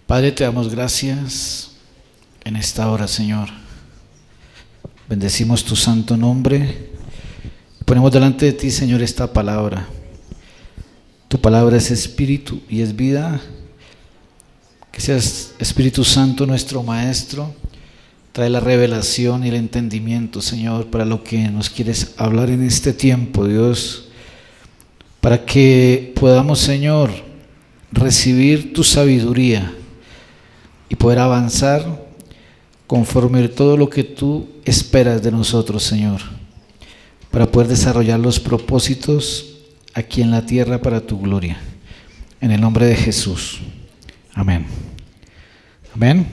Padre, te damos gracias en esta hora, Señor. Bendecimos tu santo nombre. Ponemos delante de ti, Señor, esta palabra. Tu palabra es espíritu y es vida. Que seas Espíritu Santo, nuestro Maestro. Trae la revelación y el entendimiento, Señor, para lo que nos quieres hablar en este tiempo, Dios. Para que podamos, Señor, recibir tu sabiduría y poder avanzar conforme a todo lo que tú esperas de nosotros, Señor, para poder desarrollar los propósitos aquí en la tierra para tu gloria. En el nombre de Jesús. Amén. Amén.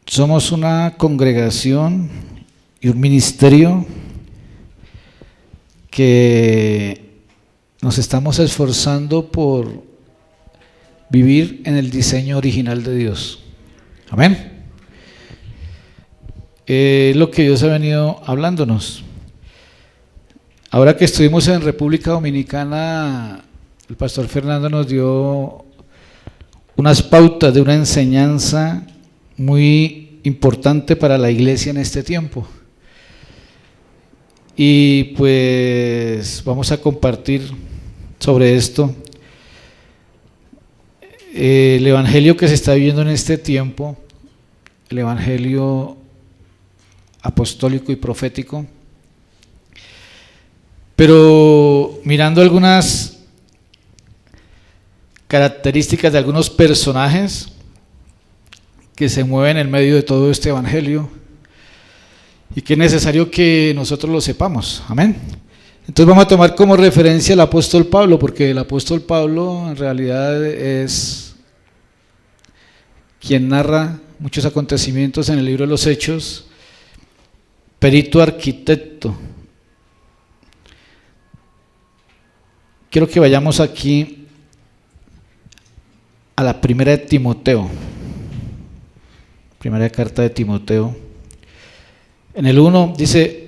Somos una congregación y un ministerio que nos estamos esforzando por vivir en el diseño original de Dios. Amén. Lo que Dios ha venido hablándonos. Ahora que estuvimos en República Dominicana, el pastor Fernando nos dio unas pautas de una enseñanza muy importante para la iglesia en este tiempo. Y pues vamos a compartir sobre esto. El evangelio que se está viviendo en este tiempo, el evangelio apostólico y profético, pero mirando algunas características de algunos personajes que se mueven en medio de todo este evangelio y que es necesario que nosotros lo sepamos. Amén. Entonces vamos a tomar como referencia al apóstol Pablo, porque el apóstol Pablo en realidad es quien narra muchos acontecimientos en el libro de los Hechos, perito arquitecto. Quiero que vayamos aquí a la primera de Timoteo, primera carta de Timoteo. En el 1 dice: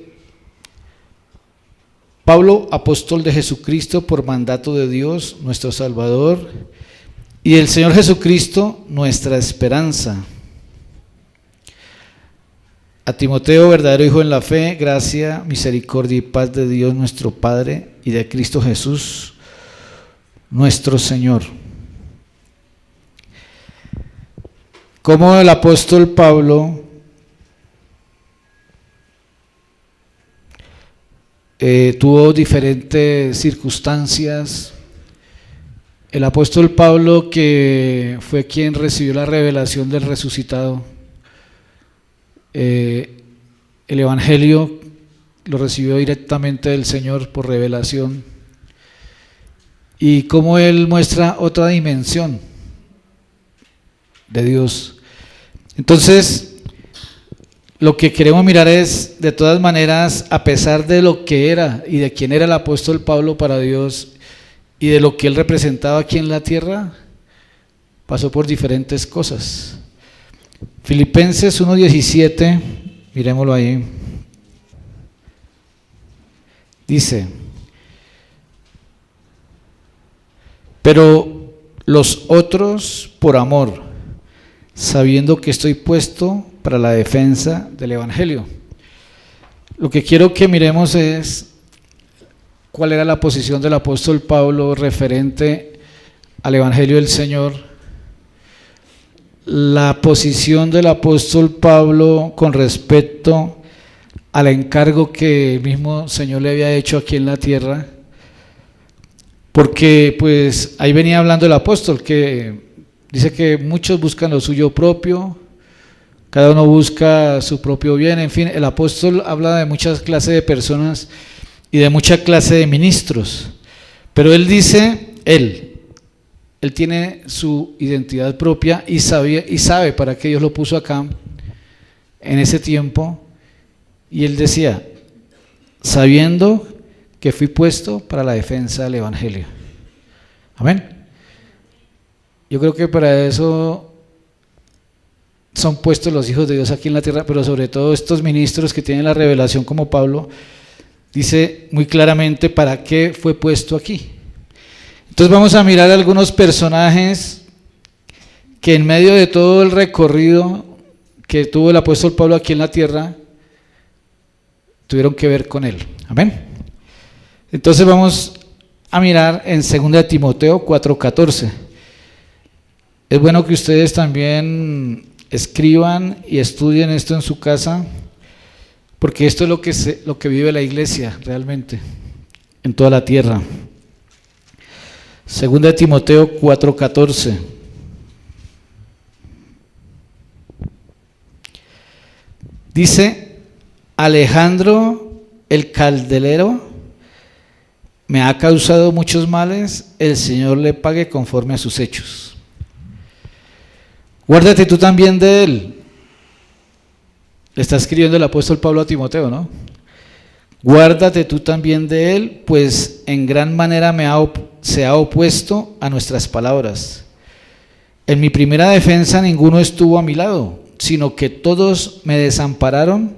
Pablo, apóstol de Jesucristo por mandato de Dios, nuestro Salvador, y del Señor Jesucristo, nuestra esperanza. A Timoteo, verdadero hijo en la fe, gracia, misericordia y paz de Dios nuestro Padre y de Cristo Jesús, nuestro Señor. Como el apóstol Pablo tuvo diferentes circunstancias. El apóstol Pablo, que fue quien recibió la revelación del resucitado, el evangelio lo recibió directamente del Señor por revelación, y cómo él muestra otra dimensión de Dios. Entonces, lo que queremos mirar es, de todas maneras, a pesar de lo que era y de quién era el apóstol Pablo para Dios y de lo que él representaba aquí en la tierra, pasó por diferentes cosas. Filipenses 1:17, miremoslo ahí, dice: pero los otros por amor, sabiendo que estoy puesto para la defensa del evangelio. Lo que quiero que miremos es cuál era la posición del apóstol Pablo referente al evangelio del Señor, la posición del apóstol Pablo con respecto al encargo que el mismo Señor le había hecho aquí en la tierra, porque pues ahí venía hablando el apóstol, que dice que muchos buscan lo suyo propio, cada uno busca su propio bien. En fin, el apóstol habla de muchas clases de personas y de mucha clase de ministros, pero él dice, él tiene su identidad propia y sabe para qué Dios lo puso acá en ese tiempo, y él decía, sabiendo que fui puesto para la defensa del evangelio. Amén. Yo creo que para eso son puestos los hijos de Dios aquí en la tierra, pero sobre todo estos ministros que tienen la revelación como Pablo, dice muy claramente para qué fue puesto aquí. Entonces vamos a mirar algunos personajes que en medio de todo el recorrido que tuvo el apóstol Pablo aquí en la tierra, tuvieron que ver con él. Amén. Entonces vamos a mirar en 2 Timoteo 4:14. Es bueno que ustedes también escriban y estudien esto en su casa, porque esto es lo que vive la iglesia realmente en toda la tierra. 2 Timoteo 4:14. Dice: Alejandro el calderero me ha causado muchos males, el Señor le pague conforme a sus hechos. Guárdate tú también de él. Le está escribiendo el apóstol Pablo a Timoteo, ¿no? Guárdate tú también de él, pues en gran manera se ha opuesto a nuestras palabras. En mi primera defensa ninguno estuvo a mi lado, sino que todos me desampararon,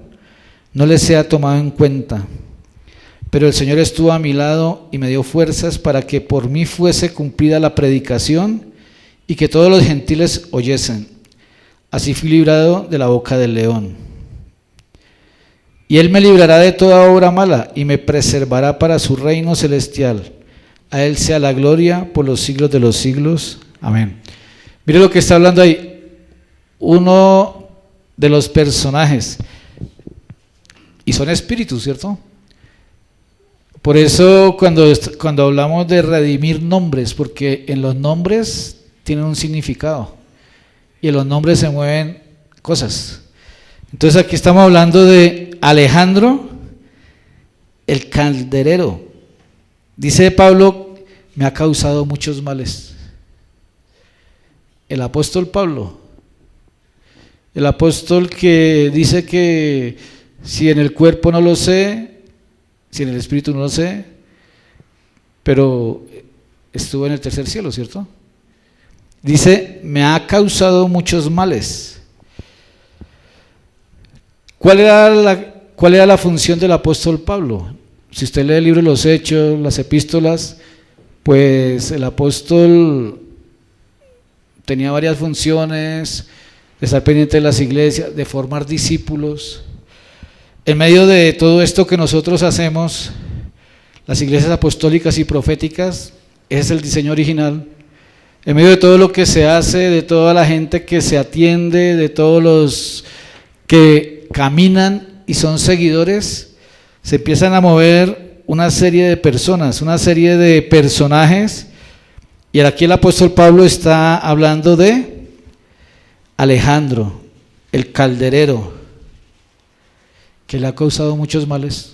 no les sea tomado en cuenta. Pero el Señor estuvo a mi lado y me dio fuerzas para que por mí fuese cumplida la predicación y que todos los gentiles oyesen. Así fui librado de la boca del león. Y él me librará de toda obra mala y me preservará para su reino celestial. A él sea la gloria por los siglos de los siglos. Amén. Mire lo que está hablando ahí. Uno de los personajes. Y son espíritus, ¿cierto? Por eso cuando hablamos de redimir nombres, porque en los nombres tienen un significado y en los nombres se mueven cosas. Entonces aquí estamos hablando de Alejandro el calderero. Dice Pablo: me ha causado muchos males. El apóstol Pablo, el apóstol que dice que si en el cuerpo no lo sé, si en el espíritu no lo sé, pero estuvo en el tercer cielo, ¿cierto? Dice: me ha causado muchos males. ¿Cuál era la función del apóstol Pablo? Si usted lee el libro de los Hechos, las epístolas, pues el apóstol tenía varias funciones: de estar pendiente de las iglesias, de formar discípulos. En medio de todo esto que nosotros hacemos, las iglesias apostólicas y proféticas, ese es el diseño original. En medio de todo lo que se hace, de toda la gente que se atiende, de todos los que caminan y son seguidores, se empiezan a mover una serie de personas, una serie de personajes. Y aquí el apóstol Pablo está hablando de Alejandro, el calderero, que le ha causado muchos males.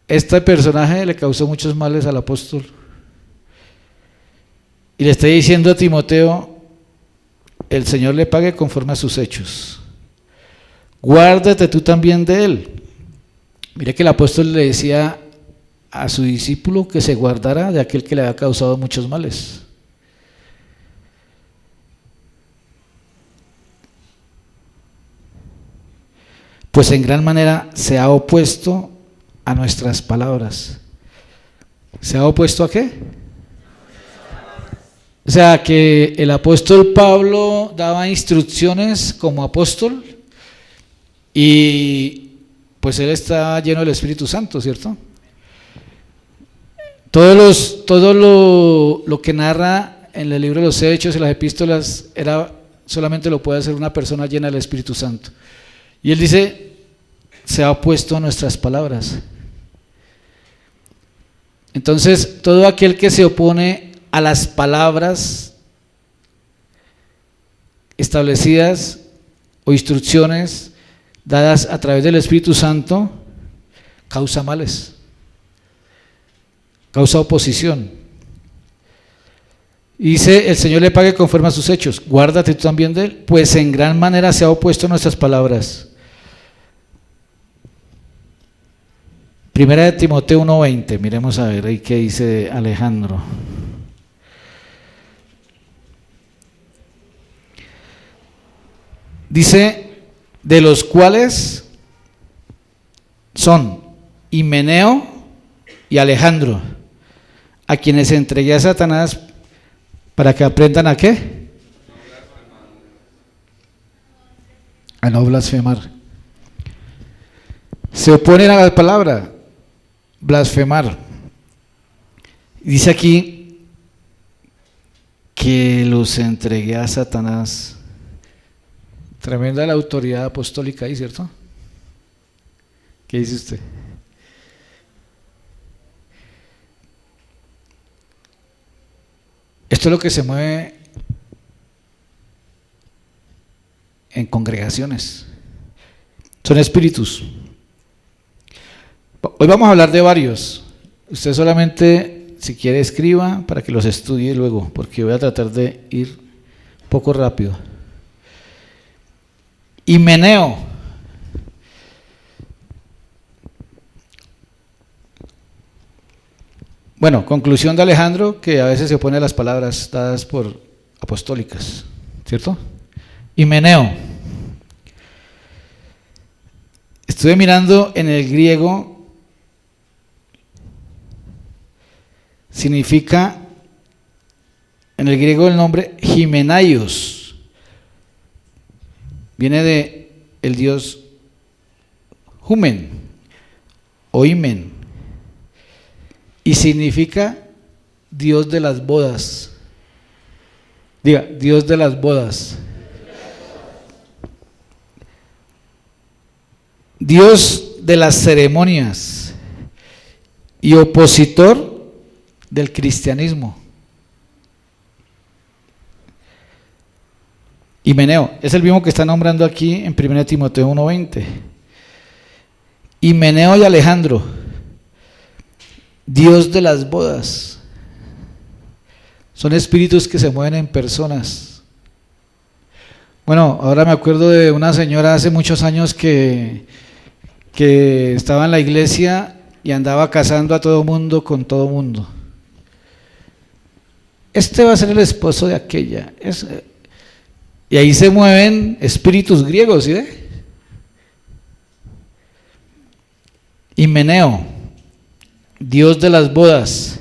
Este personaje le causó muchos males al apóstol. Y le está diciendo a Timoteo: el Señor le pague conforme a sus hechos. Guárdate tú también de él. Mire que el apóstol le decía a su discípulo que se guardara de aquel que le había causado muchos males. Pues en gran manera se ha opuesto a nuestras palabras. ¿Se ha opuesto a qué? O sea, que el apóstol Pablo daba instrucciones como apóstol y pues él está lleno del Espíritu Santo, ¿cierto? Todo lo que narra en el libro de los Hechos y las epístolas solamente lo puede hacer una persona llena del Espíritu Santo. Y él dice: se ha opuesto a nuestras palabras. Entonces, todo aquel que se opone a las palabras establecidas o instrucciones dadas a través del Espíritu Santo, causa males, causa oposición. Y dice: el Señor le pague conforme a sus hechos. Guárdate tú también de él, pues en gran manera se ha opuesto a nuestras palabras. Primera de Timoteo 1:20, miremos a ver ahí qué dice Alejandro. Dice: de los cuales son Himeneo y Alejandro, a quienes entregué a Satanás para que aprendan ¿a qué? A no blasfemar. Se oponen a la palabra blasfemar. Dice aquí que los entregué a Satanás. Tremenda la autoridad apostólica ahí, ¿cierto? ¿Qué dice usted? Esto es lo que se mueve en congregaciones. Son espíritus. Hoy vamos a hablar de varios. Usted solamente, si quiere, escriba para que los estudie luego, porque voy a tratar de ir un poco rápido. Himeneo. Bueno, conclusión de Alejandro, que a veces se opone a las palabras dadas por apostólicas, ¿cierto? Himeneo. Estuve mirando en el griego, significa, en el griego el nombre Himenaios, viene de el dios Humen o Himen, y significa Dios de las bodas. Diga, Dios de las bodas. Dios de las ceremonias y opositor del cristianismo. Himeneo, es el mismo que está nombrando aquí en 1 Timoteo 1:20. Himeneo y Alejandro, Dios de las bodas. Son espíritus que se mueven en personas. Bueno, ahora me acuerdo de una señora hace muchos años que estaba en la iglesia y andaba casando a todo mundo con todo mundo. Este va a ser el esposo de aquella. Y ahí se mueven espíritus griegos, ¿sí ve? Himeneo, Dios de las bodas,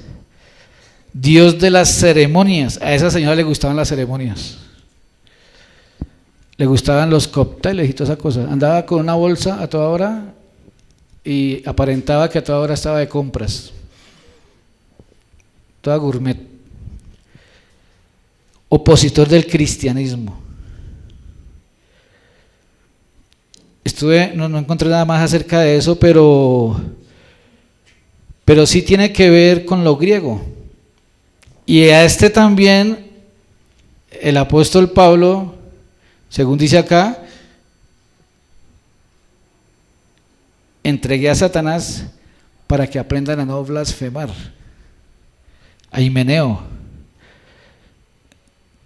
Dios de las ceremonias. A esa señora le gustaban las ceremonias. Le gustaban los cócteles y toda esa cosa. Andaba con una bolsa a toda hora y aparentaba que a toda hora estaba de compras. Toda gourmet. Opositor del cristianismo. No encontré nada más acerca de eso, pero sí tiene que ver con lo griego. Y a este también el apóstol Pablo, según dice acá, entregué a Satanás para que aprendan a no blasfemar. A Himeneo.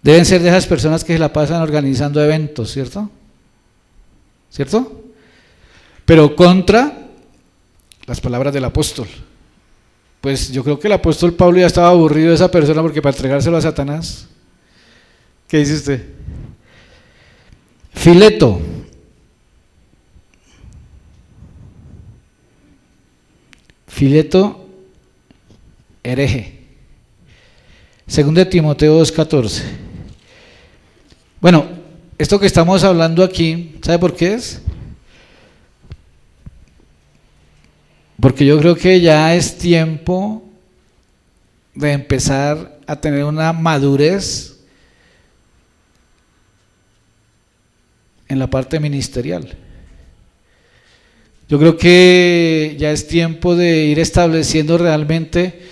Deben ser de esas personas que se la pasan organizando eventos, ¿cierto? ¿Cierto? Pero contra las palabras del apóstol. Pues yo creo que el apóstol Pablo ya estaba aburrido de esa persona, porque para entregárselo a Satanás, ¿qué dice usted? Fileto. Fileto, hereje. Segundo de Timoteo 2:14. Bueno, esto que estamos hablando aquí, ¿sabe por qué es? Porque yo creo que ya es tiempo de empezar a tener una madurez en la parte ministerial. Yo creo que ya es tiempo de ir estableciendo realmente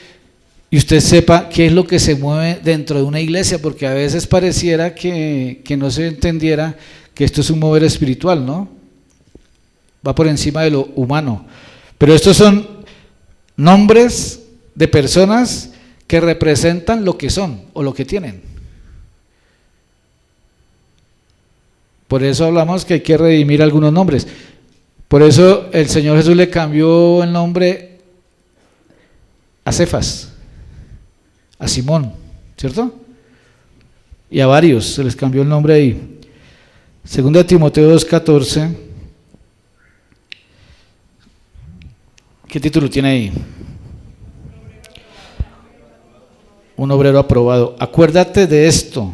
y usted sepa qué es lo que se mueve dentro de una iglesia, porque a veces pareciera que no se entendiera que esto es un mover espiritual, ¿no? Va por encima de lo humano. Pero estos son nombres de personas que representan lo que son o lo que tienen. Por eso hablamos que hay que redimir algunos nombres. Por eso el Señor Jesús le cambió el nombre a Cefas, a Simón, ¿cierto? Y a varios se les cambió el nombre ahí. Segunda de Timoteo 2:14, ¿Qué título tiene ahí? Un obrero aprobado. Acuérdate de esto.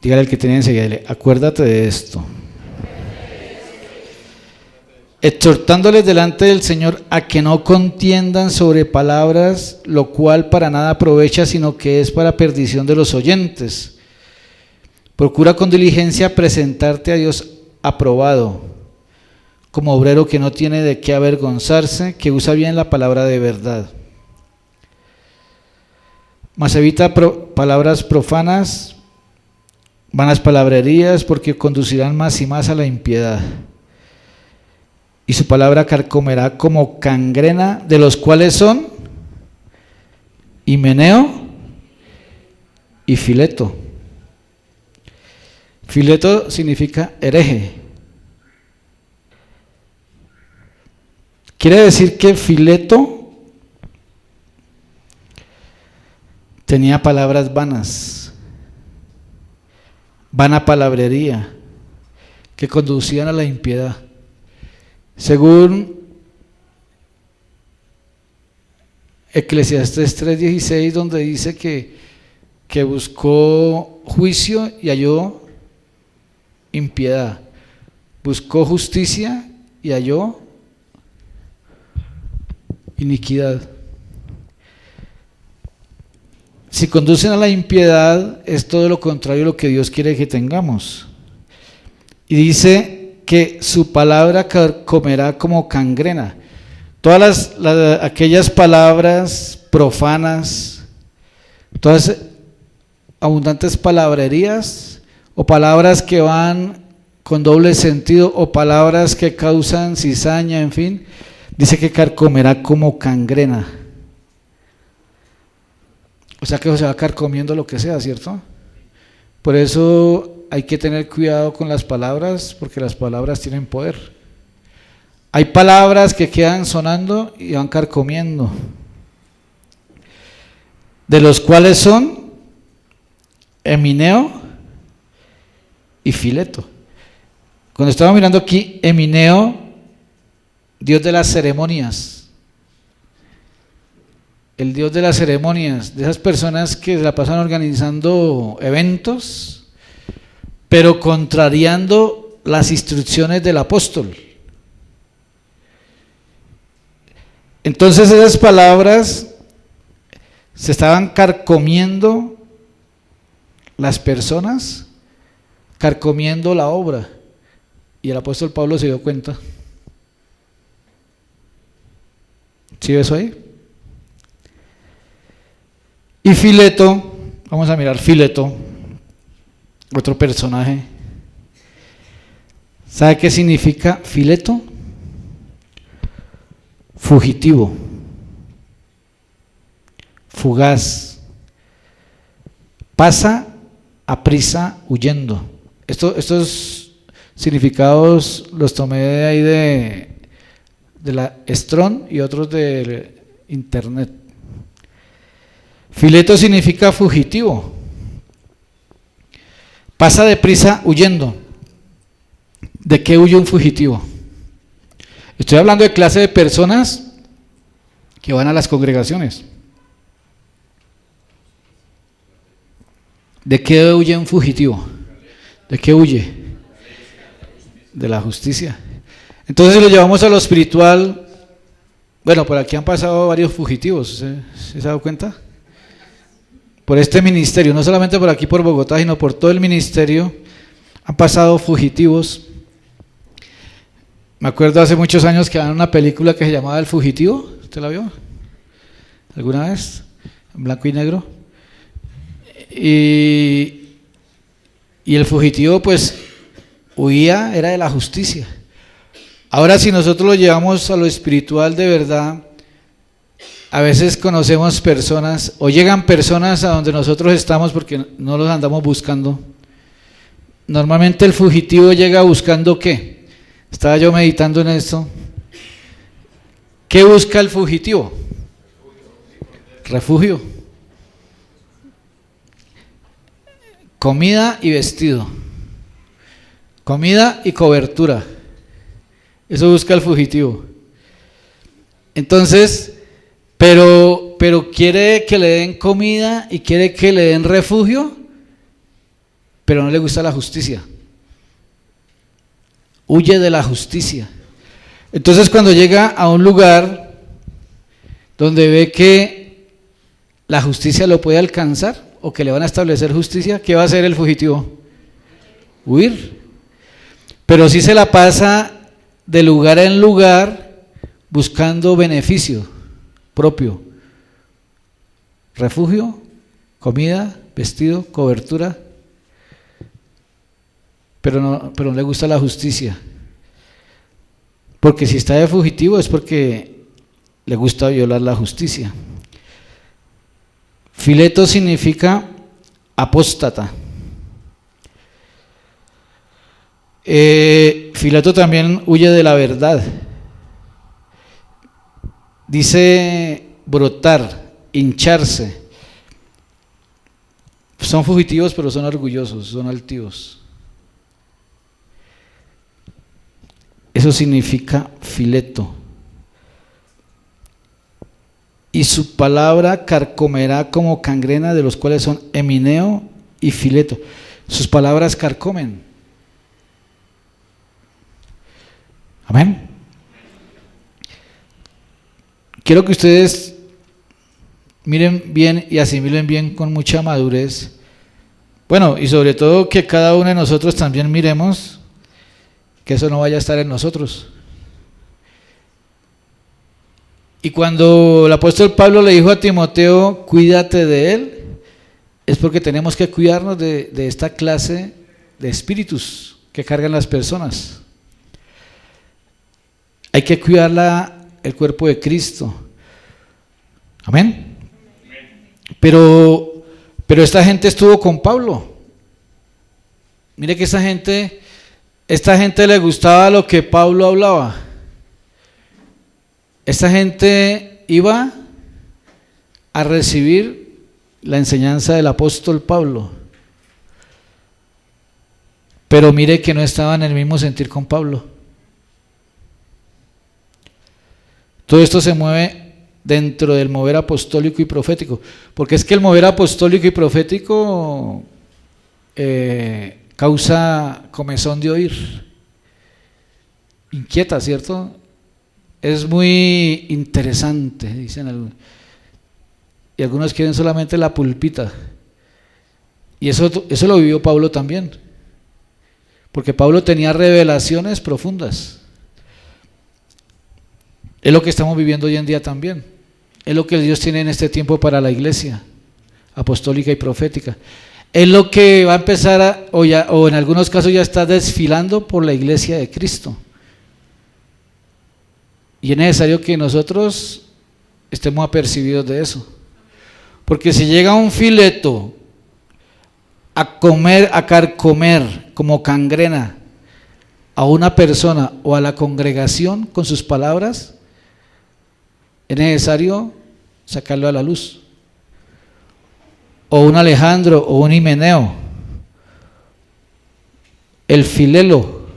Dígale al que tiene enseguida, acuérdate de esto. Exhortándoles delante del Señor a que no contiendan sobre palabras, lo cual para nada aprovecha, sino que es para perdición de los oyentes. Procura con diligencia presentarte a Dios aprobado, como obrero que no tiene de qué avergonzarse, que usa bien la palabra de verdad. Mas evita palabras profanas, vanas palabrerías, porque conducirán más y más a la impiedad. Y su palabra carcomerá como gangrena, de los cuales son Himeneo y Fileto. Fileto significa hereje. Quiere decir que Fileto tenía palabras vanas, vana palabrería, que conducían a la impiedad. Según Eclesiastés 3:16, donde dice que buscó juicio y halló impiedad, buscó justicia y halló iniquidad. Si conducen a la impiedad, es todo lo contrario a lo que Dios quiere que tengamos. Y dice que su palabra comerá como gangrena. Todas aquellas palabras profanas, todas abundantes palabrerías, o palabras que van con doble sentido, o palabras que causan cizaña, en fin, dice que carcomerá como gangrena. O sea que se va carcomiendo lo que sea, ¿cierto? Por eso hay que tener cuidado con las palabras, porque las palabras tienen poder. Hay palabras que quedan sonando y van carcomiendo, de los cuales son Himeneo y Fileto. Cuando estaba mirando aquí, Himeneo, Dios de las ceremonias, el Dios de las ceremonias, de esas personas que la pasan organizando eventos, pero contrariando las instrucciones del apóstol. Entonces esas palabras se estaban carcomiendo las personas, carcomiendo la obra, y el apóstol Pablo se dio cuenta. ¿Sí ves eso ahí? Y Fileto, vamos a mirar Fileto, otro personaje. ¿Sabe qué significa Fileto? Fugitivo, fugaz, pasa a prisa huyendo. Estos significados los tomé de ahí de la Strong y otros de internet. Fileto significa fugitivo, pasa deprisa huyendo. ¿De qué huye un fugitivo? Estoy hablando de clase de personas que van a las congregaciones. ¿De qué huye un fugitivo? ¿De qué huye? De la justicia. Entonces, si lo llevamos a lo espiritual, bueno, por aquí han pasado varios fugitivos, ¿se ha dado cuenta? Por este ministerio, no solamente por aquí por Bogotá, sino por todo el ministerio, han pasado fugitivos. Me acuerdo hace muchos años que había una película que se llamaba El Fugitivo. ¿Usted la vio alguna vez? En blanco y negro. Y el fugitivo pues huía, era de la justicia. Ahora, si nosotros lo llevamos a lo espiritual de verdad, a veces conocemos personas o llegan personas a donde nosotros estamos porque no los andamos buscando. Normalmente el fugitivo llega buscando ¿qué? Estaba yo meditando en esto. ¿Qué busca el fugitivo? Refugio. Comida y vestido. Comida y cobertura. Eso busca el fugitivo. Entonces, pero quiere que le den comida y quiere que le den refugio, pero no le gusta la justicia. Huye de la justicia. Entonces, cuando llega a un lugar donde ve que la justicia lo puede alcanzar o que le van a establecer justicia, ¿qué va a hacer el fugitivo? Huir. Pero sí se la pasa de lugar en lugar buscando beneficio propio, refugio, comida, vestido, cobertura, pero no le gusta la justicia, porque si está de fugitivo es porque le gusta violar la justicia. Fileto significa apóstata. Fileto también huye de la verdad. Dice brotar, hincharse. Son fugitivos, pero son orgullosos, son altivos. Eso significa fileto. Y su palabra carcomerá como cangrena, de los cuales son Emineo y Fileto. Sus palabras carcomen. Amén. Quiero que ustedes miren bien y asimilen bien con mucha madurez. Bueno, y sobre todo que cada uno de nosotros también miremos que eso no vaya a estar en nosotros. Y cuando el apóstol Pablo le dijo a Timoteo, cuídate de él, es porque tenemos que cuidarnos de esta clase de espíritus que cargan las personas. Hay que cuidar el cuerpo de Cristo. Amén. Pero esta gente estuvo con Pablo. Mire que esta gente le gustaba lo que Pablo hablaba. Esta gente iba a recibir la enseñanza del apóstol Pablo. Pero mire que no estaban en el mismo sentir con Pablo. Todo esto se mueve dentro del mover apostólico y profético, porque es que el mover apostólico y profético causa comezón de oír, inquieta, ¿cierto? Es muy interesante, dicen algunos, y algunos quieren solamente la pulpita, y eso lo vivió Pablo también, porque Pablo tenía revelaciones profundas. Es lo que estamos viviendo hoy en día también. Es lo que Dios tiene en este tiempo para la iglesia apostólica y profética. Es lo que va a empezar o en algunos casos ya está desfilando por la iglesia de Cristo. Y es necesario que nosotros estemos apercibidos de eso. Porque si llega un fileto a carcomer como cangrena a una persona o a la congregación con sus palabras, es necesario sacarlo a la luz. O un Alejandro o un Himeneo, el Figelo,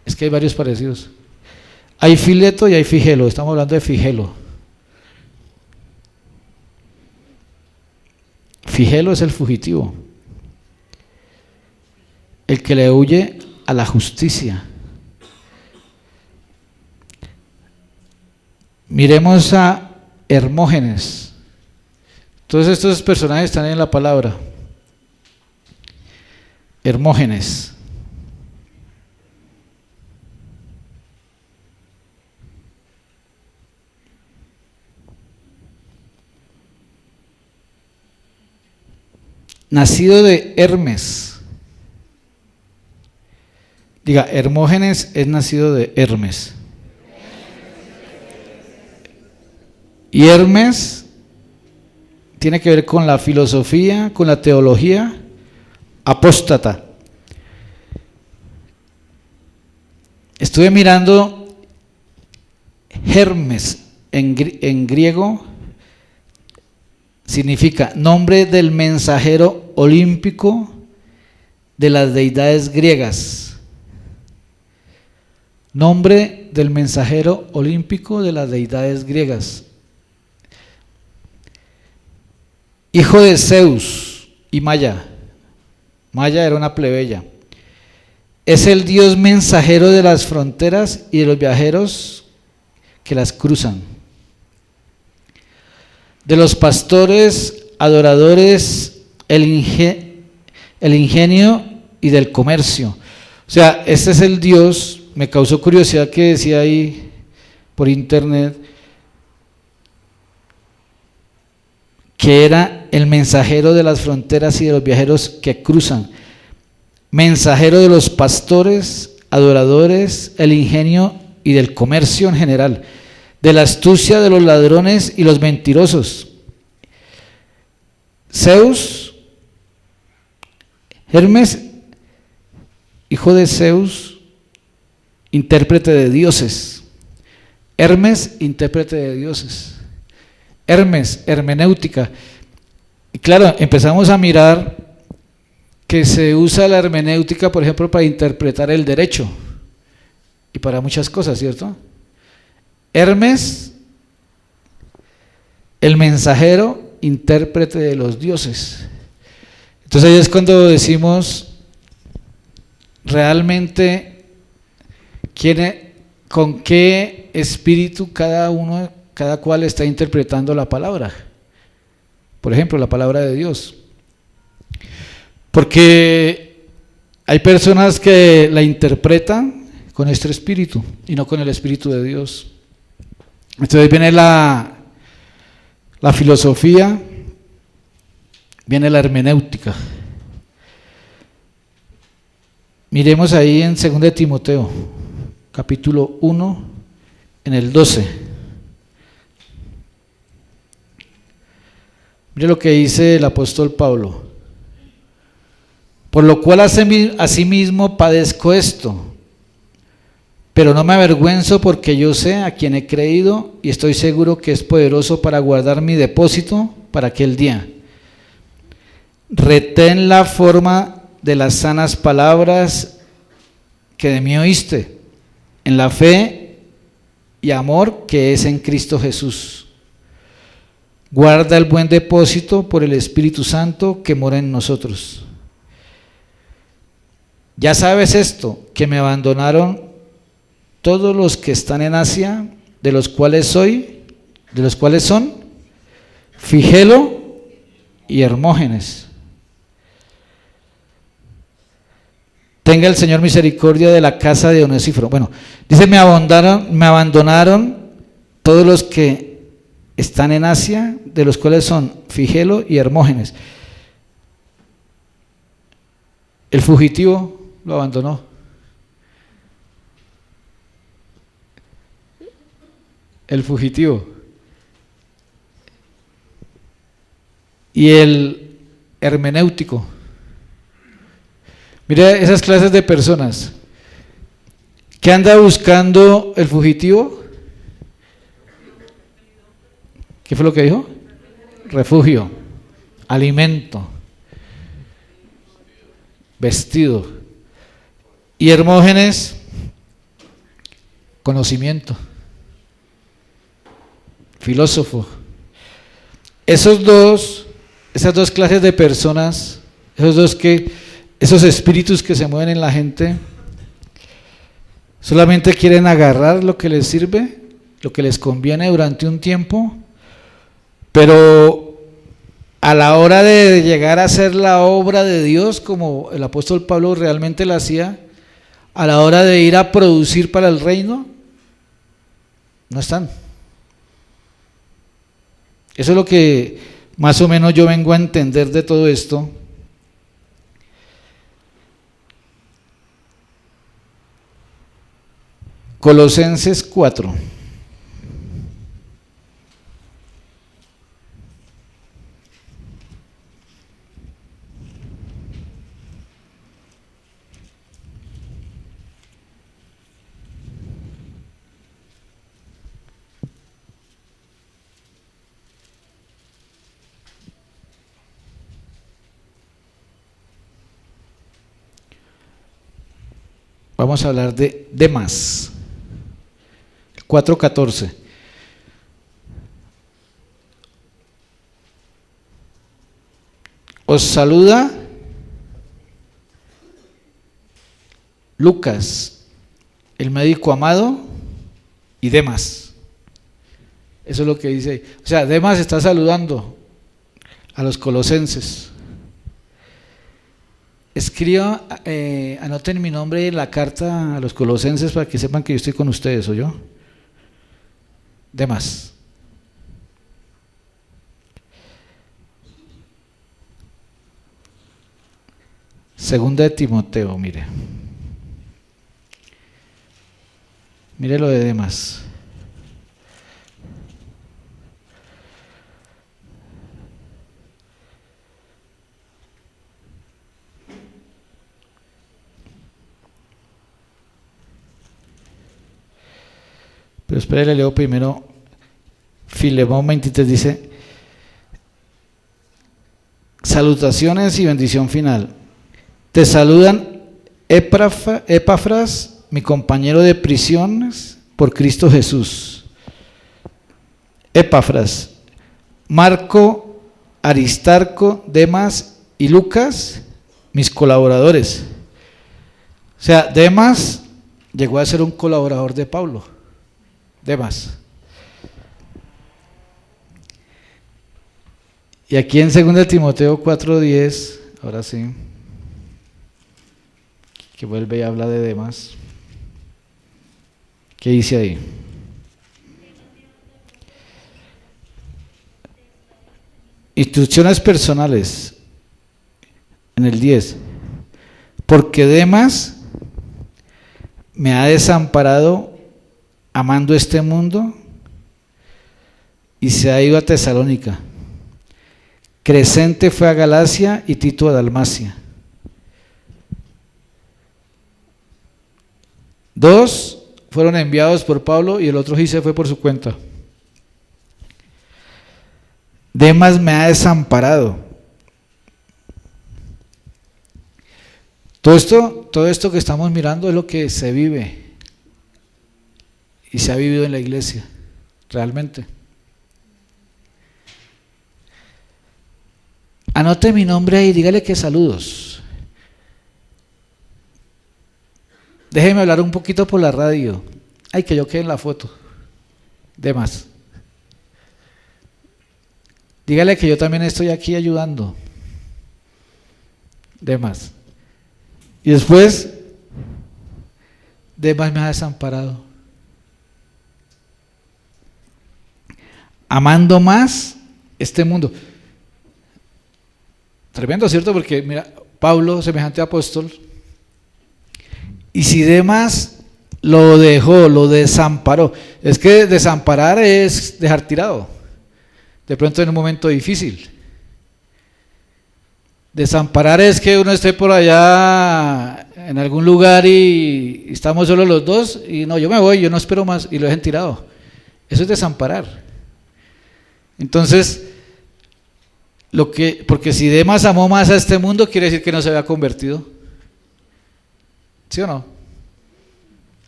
es que hay varios parecidos. Hay Fileto y hay Figelo, estamos hablando de Figelo. Figelo es el fugitivo, el que le huye a la justicia. Miremos a Hermógenes. Todos estos personajes están en la palabra. Hermógenes. Nacido de Hermes. Diga, Hermógenes es nacido de Hermes. Y Hermes tiene que ver con la filosofía, con la teología apóstata. Estuve mirando Hermes en griego, significa nombre del mensajero olímpico de las deidades griegas. Nombre del mensajero olímpico de las deidades griegas. Hijo de Zeus y Maya. Maya era una plebeya. Es el dios mensajero de las fronteras y de los viajeros que las cruzan. De los pastores, adoradores, el ingenio y del comercio. O sea, este es el dios. Me causó curiosidad que decía ahí por internet que era el mensajero de las fronteras y de los viajeros que cruzan, mensajero de los pastores, adoradores, el ingenio y del comercio en general, de la astucia de los ladrones y los mentirosos. Zeus, Hermes, hijo de Zeus, intérprete de dioses. Hermes, intérprete de dioses. Hermes, hermenéutica. Y claro, empezamos a mirar que se usa la hermenéutica, por ejemplo, para interpretar el derecho y para muchas cosas, ¿cierto? Hermes, el mensajero, intérprete de los dioses. Entonces ahí es cuando decimos realmente con qué espíritu cada cual está interpretando la palabra. Por ejemplo, la palabra de Dios. Porque hay personas que la interpretan con este espíritu y no con el espíritu de Dios. Entonces viene la filosofía, viene la hermenéutica. Miremos ahí en 2 de Timoteo, capítulo 1, en el 12. Mire lo que dice el apóstol Pablo. Por lo cual asimismo padezco esto, pero no me avergüenzo porque yo sé a quien he creído y estoy seguro que es poderoso para guardar mi depósito para aquel día. Retén la forma de las sanas palabras que de mí oíste, en la fe y amor que es en Cristo Jesús. Guarda el buen depósito por el Espíritu Santo que mora en nosotros. Ya sabes esto, que me abandonaron todos los que están en Asia, de los cuales son Figelo y Hermógenes. Tenga el Señor misericordia de la casa de Onesíforo. Bueno, dice, me abandonaron todos los que están en Asia, de los cuales son Figelo y Hermógenes. El fugitivo lo abandonó. El fugitivo. Y el hermenéutico. Mira esas clases de personas. ¿Qué anda buscando el fugitivo? ¿Qué fue lo que dijo? Refugio, alimento, vestido. Y Hermógenes, conocimiento, filósofo. Esas dos clases de personas, esos espíritus que se mueven en la gente, solamente quieren agarrar lo que les sirve, lo que les conviene durante un tiempo, pero a la hora de llegar a hacer la obra de Dios, como el apóstol Pablo realmente la hacía, a la hora de ir a producir para el reino, no están. Eso es lo que más o menos yo vengo a entender de todo esto. Colosenses 4. Vamos a hablar de Demas. 4:14. Os saluda Lucas, el médico amado, y Demas. Eso es lo que dice. O sea, Demas está saludando a los colosenses. Escriba, anoten mi nombre en la carta a los colosenses para que sepan que yo estoy con ustedes, ¿o yo? Demas. Segunda de Timoteo, mire. Mire lo de Demas. Pero espere, le leo primero. Filemón 23 dice: salutaciones y bendición final. Te saludan Epafras, mi compañero de prisiones por Cristo Jesús. Epafras, Marco, Aristarco, Demas y Lucas, mis colaboradores. O sea, Demas llegó a ser un colaborador de Pablo. Demas. Y aquí en 2 Timoteo 4:10, ahora sí, que vuelve y habla de Demas. ¿Qué dice ahí? Instrucciones personales, en el 10. Porque Demas me ha desamparado amando este mundo y se ha ido a Tesalónica. Crescente fue a Galacia y Tito a Dalmacia. 2 fueron enviados por Pablo y el otro sí se fue por su cuenta. Demas me ha desamparado. Todo esto que estamos mirando es lo que se vive y se ha vivido en la iglesia, realmente. Anote mi nombre ahí, dígale que saludos. Déjeme hablar un poquito por la radio. Ay, que yo quede en la foto. Demas. Dígale que yo también estoy aquí ayudando. Demas. Y después, Demas me ha desamparado. Amando más este mundo. Tremendo, ¿cierto? Porque mira, Pablo, semejante apóstol, y si Demas lo dejó, lo desamparó. Es que desamparar es dejar tirado, de pronto en un momento difícil. Desamparar es que uno esté por allá en algún lugar y estamos solo los dos y no, yo me voy, yo no espero más, y lo dejen tirado. Eso es desamparar. Entonces, porque si Demas amó más a este mundo, quiere decir que no se había convertido. ¿Sí o no?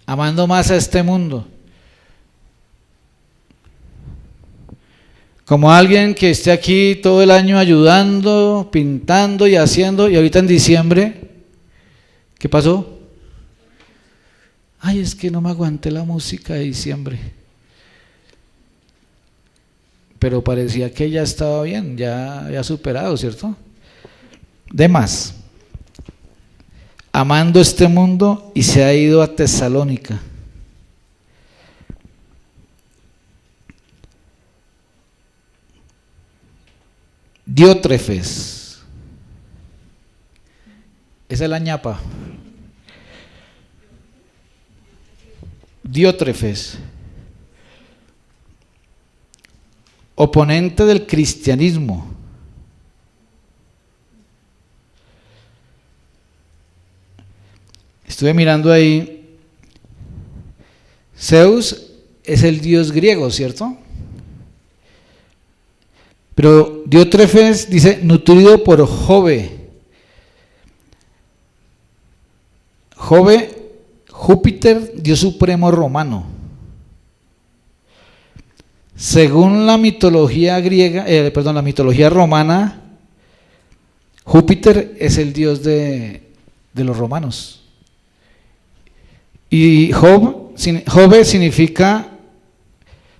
Amando más a este mundo. Como alguien que esté aquí todo el año ayudando, pintando y haciendo, y ahorita en diciembre, ¿qué pasó? Ay, es que no me aguanté la música de diciembre. Pero parecía que ya estaba bien, ya había superado, ¿cierto? Demas, amando este mundo y se ha ido a Tesalónica. Diótrefes, esa es la ñapa. Diótrefes, oponente del cristianismo. Estuve mirando ahí. Zeus es el dios griego, ¿cierto? Pero Diótrefes dice, nutrido por Jove. Júpiter, dios supremo romano. Según la mitología griega, la mitología romana, Júpiter es el dios de los romanos. Y Jove significa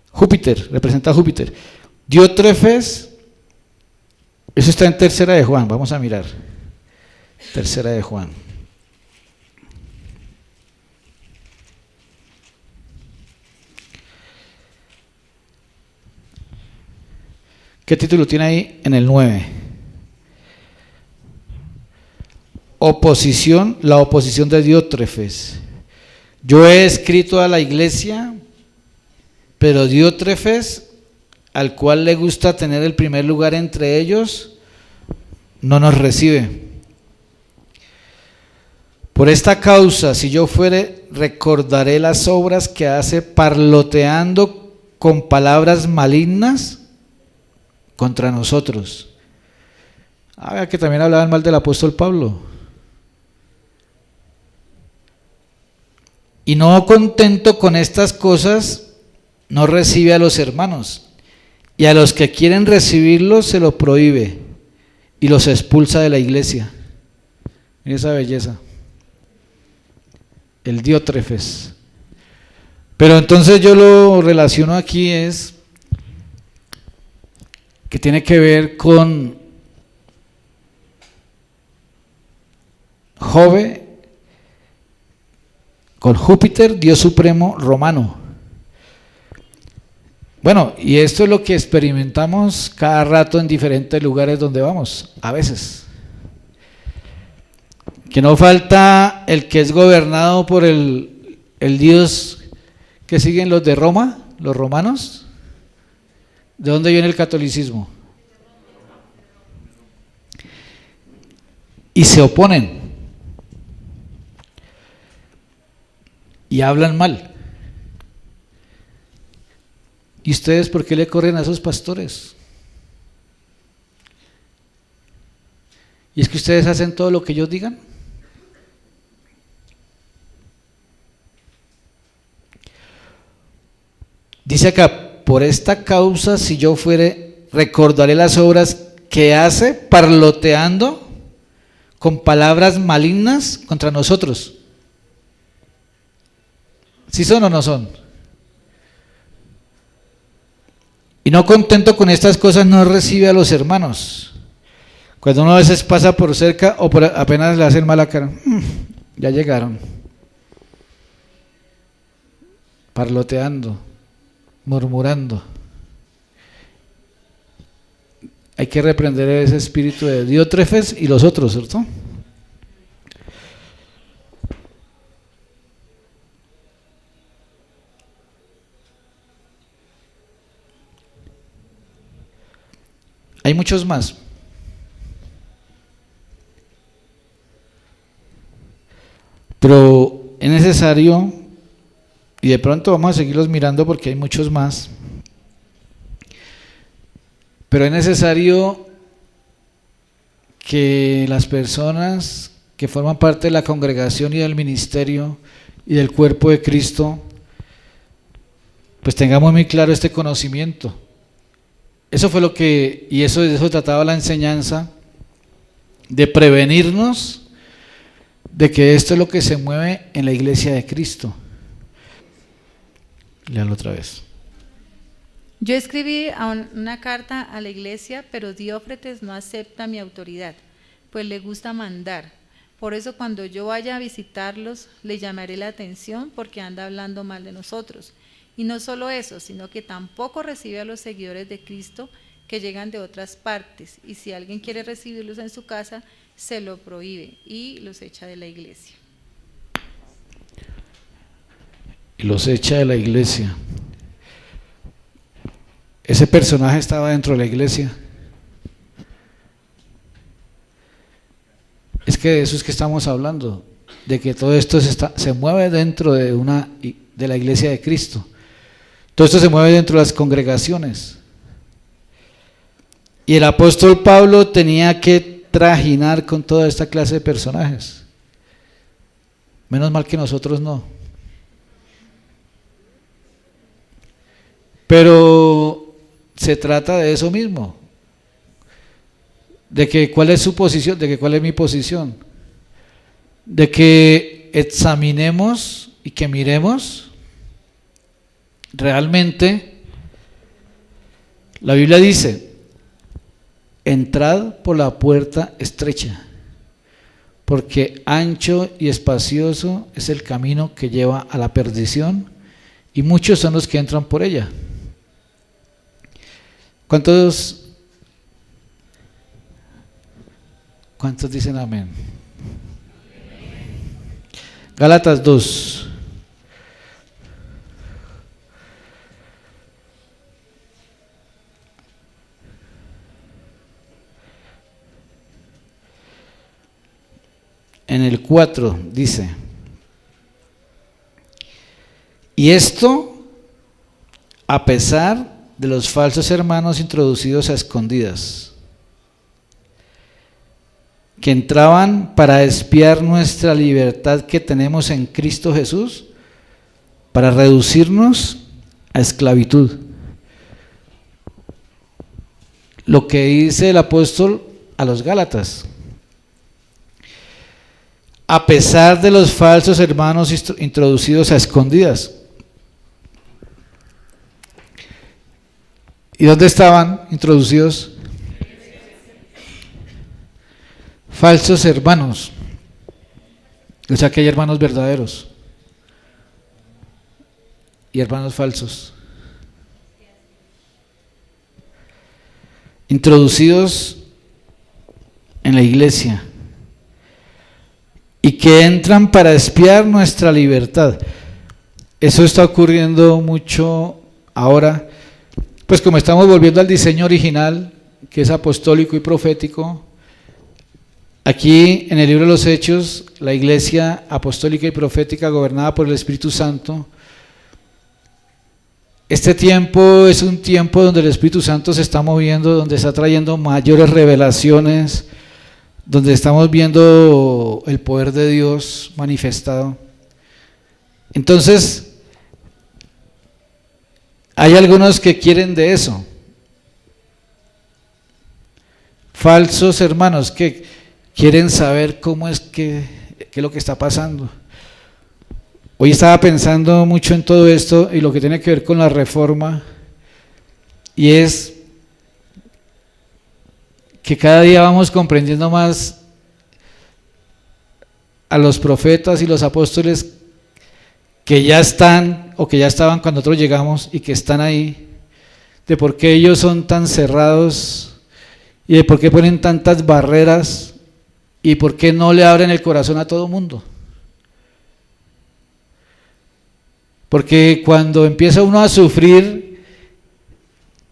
Júpiter, representa a Júpiter. Diótrefes, eso está en Tercera de Juan, vamos a mirar. Tercera de Juan. ¿Qué título tiene ahí? En el 9. Oposición, la oposición de Diótrefes. Yo he escrito a la iglesia, pero Diótrefes, al cual le gusta tener el primer lugar entre ellos, no nos recibe. Por esta causa, si yo fuere, recordaré las obras que hace parloteando con palabras malignas contra nosotros. Vea que también hablaban mal del apóstol Pablo. Y no contento con estas cosas, no recibe a los hermanos, y a los que quieren recibirlos se lo prohíbe y los expulsa de la iglesia. Mira esa belleza. El Diótrefes. Pero entonces yo lo relaciono aquí es que tiene que ver con Jove, con Júpiter, dios supremo romano. Bueno, y esto es lo que experimentamos cada rato en diferentes lugares donde vamos, a veces. Que no falta el que es gobernado por el dios que siguen los de Roma, los romanos. ¿De dónde viene el catolicismo? Y se oponen y hablan mal. ¿Y ustedes por qué le corren a esos pastores? ¿Y es que ustedes hacen todo lo que ellos digan? Dice acá, por esta causa, si yo fuere, recordaré las obras que hace parloteando con palabras malignas contra nosotros. ¿Sí son o no son? Y no contento con estas cosas, no recibe a los hermanos. Cuando uno a veces pasa por cerca o apenas le hacen mala cara, ya llegaron. Parloteando, murmurando. Hay que reprender ese espíritu de Diótrefes y los otros, ¿cierto? Hay muchos más. Pero es necesario, y de pronto vamos a seguirlos mirando porque hay muchos más, pero es necesario que las personas que forman parte de la congregación y del ministerio y del cuerpo de Cristo, pues tengamos muy claro este conocimiento. Eso fue lo que, y eso de eso trataba la enseñanza, de prevenirnos de que esto es lo que se mueve en la iglesia de Cristo. Léalo otra vez. Yo escribí una carta a la iglesia, pero Diófretes no acepta mi autoridad, pues le gusta mandar. Por eso cuando yo vaya a visitarlos, le llamaré la atención porque anda hablando mal de nosotros. Y no solo eso, sino que tampoco recibe a los seguidores de Cristo que llegan de otras partes. Y si alguien quiere recibirlos en su casa, se lo prohíbe y los echa de la iglesia. Y los echa de la iglesia. Ese personaje estaba dentro de la iglesia. Es que de eso es que estamos hablando, de que todo esto se mueve dentro de la iglesia de Cristo. Todo esto se mueve dentro de las congregaciones. Y el apóstol Pablo tenía que trajinar con toda esta clase de personajes. Menos mal que nosotros no. Pero se trata de eso mismo, de que cuál es su posición, de que cuál es mi posición, de que examinemos y que miremos realmente. La Biblia dice: entrad por la puerta estrecha, porque ancho y espacioso es el camino que lleva a la perdición, y muchos son los que entran por ella. ¿Cuántos dicen amén? Gálatas 2. En el 4 dice: y esto a pesar de los falsos hermanos introducidos a escondidas, que entraban para espiar nuestra libertad que tenemos en Cristo Jesús, para reducirnos a esclavitud. Lo que dice el apóstol a los Gálatas: a pesar de los falsos hermanos introducidos a escondidas. ¿Y dónde estaban introducidos? Falsos hermanos. O sea que hay hermanos verdaderos y hermanos falsos. Introducidos en la iglesia y que entran para espiar nuestra libertad. Eso está ocurriendo mucho ahora, pues como estamos volviendo al diseño original, que es apostólico y profético. Aquí en el libro de los Hechos, la iglesia apostólica y profética gobernada por el Espíritu Santo, este tiempo es un tiempo donde el Espíritu Santo se está moviendo, donde está trayendo mayores revelaciones, donde estamos viendo el poder de Dios manifestado. Entonces, hay algunos que quieren de eso. Falsos hermanos que quieren saber cómo es qué es lo que está pasando. Hoy estaba pensando mucho en todo esto y lo que tiene que ver con la reforma, y es que cada día vamos comprendiendo más a los profetas y los apóstoles que ya están o que ya estaban cuando nosotros llegamos y que están ahí, de por qué ellos son tan cerrados y de por qué ponen tantas barreras y por qué no le abren el corazón a todo mundo. Porque cuando empieza uno a sufrir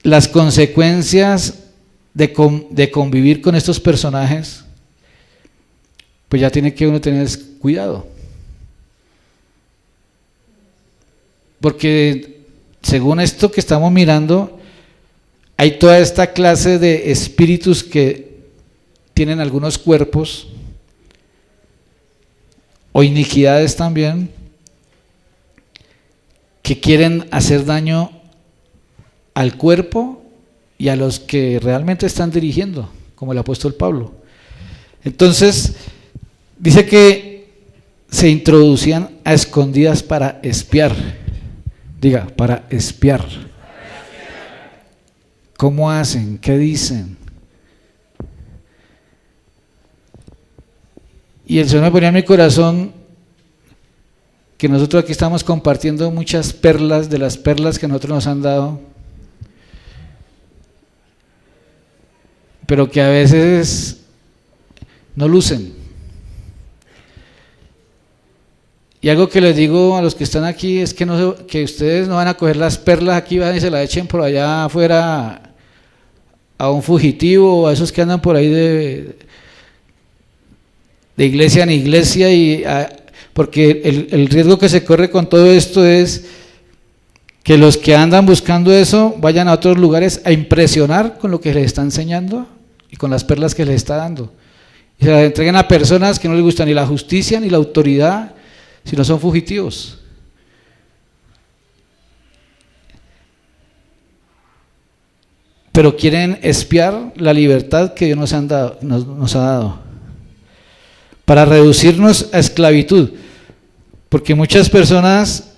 las consecuencias de convivir con estos personajes, pues ya tiene que uno tener cuidado. Porque según esto que estamos mirando, hay toda esta clase de espíritus que tienen algunos cuerpos, o iniquidades también, que quieren hacer daño al cuerpo y a los que realmente están dirigiendo, como el apóstol Pablo. Entonces, dice que se introducían a escondidas para espiar. Diga, para espiar. ¿Cómo hacen? ¿Qué dicen? Y el Señor me ponía en mi corazón que nosotros aquí estamos compartiendo muchas perlas de las perlas que nosotros nos han dado, pero que a veces no lucen. Y algo que les digo a los que están aquí es que, que ustedes no van a coger las perlas aquí, van y se las echen por allá afuera a un fugitivo o a esos que andan por ahí de iglesia en iglesia, porque el riesgo que se corre con todo esto es que los que andan buscando eso vayan a otros lugares a impresionar con lo que les está enseñando y con las perlas que les está dando. Y se las entreguen a personas que no les gusta ni la justicia ni la autoridad, sino son fugitivos. Pero quieren espiar la libertad que Dios nos ha dado para reducirnos a esclavitud, porque muchas personas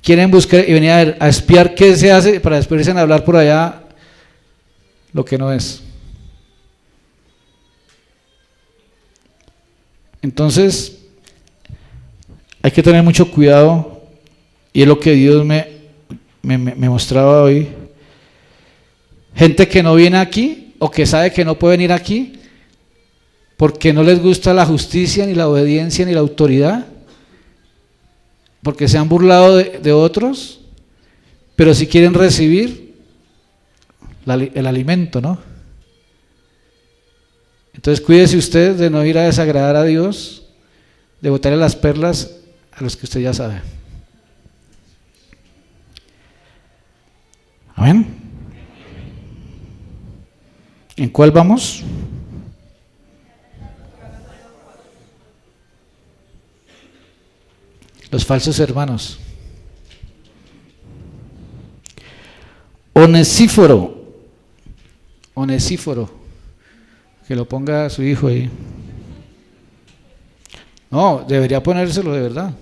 quieren buscar y venir a espiar qué se hace para después irse a hablar por allá lo que no es. Entonces hay que tener mucho cuidado, y es lo que Dios me mostraba hoy. Gente que no viene aquí o que sabe que no puede venir aquí porque no les gusta la justicia, ni la obediencia, ni la autoridad, porque se han burlado de otros, pero si quieren recibir el alimento, ¿no? Entonces cuídese usted de no ir a desagradar a Dios, de botarle las perlas a los que usted ya sabe. Amén. ¿En cuál vamos? Los falsos hermanos. Onesíforo, que lo ponga su hijo ahí. No, debería ponérselo de verdad.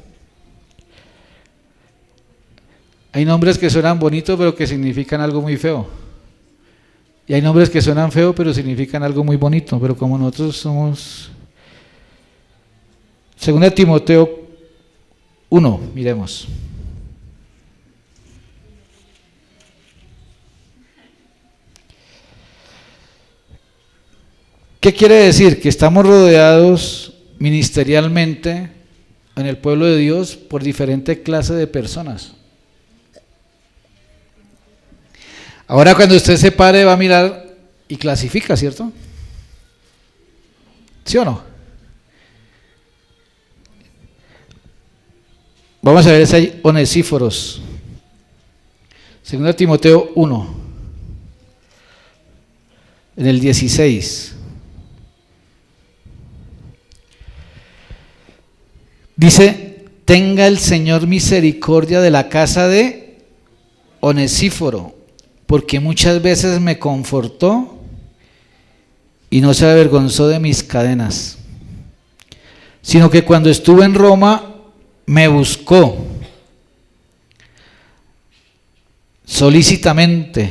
Hay nombres que suenan bonitos pero que significan algo muy feo. Y hay nombres que suenan feos pero significan algo muy bonito. Pero como nosotros somos... 2 Timoteo 1, miremos. ¿Qué quiere decir? Que estamos rodeados ministerialmente en el pueblo de Dios por diferentes clases de personas. Ahora cuando usted se pare va a mirar y clasifica, ¿cierto? ¿Sí o no? Vamos a ver si hay onesíforos. 2 Timoteo 1, en el 16. Dice: tenga el Señor misericordia de la casa de Onesíforo, porque muchas veces me confortó y no se avergonzó de mis cadenas, sino que cuando estuve en Roma me buscó solícitamente,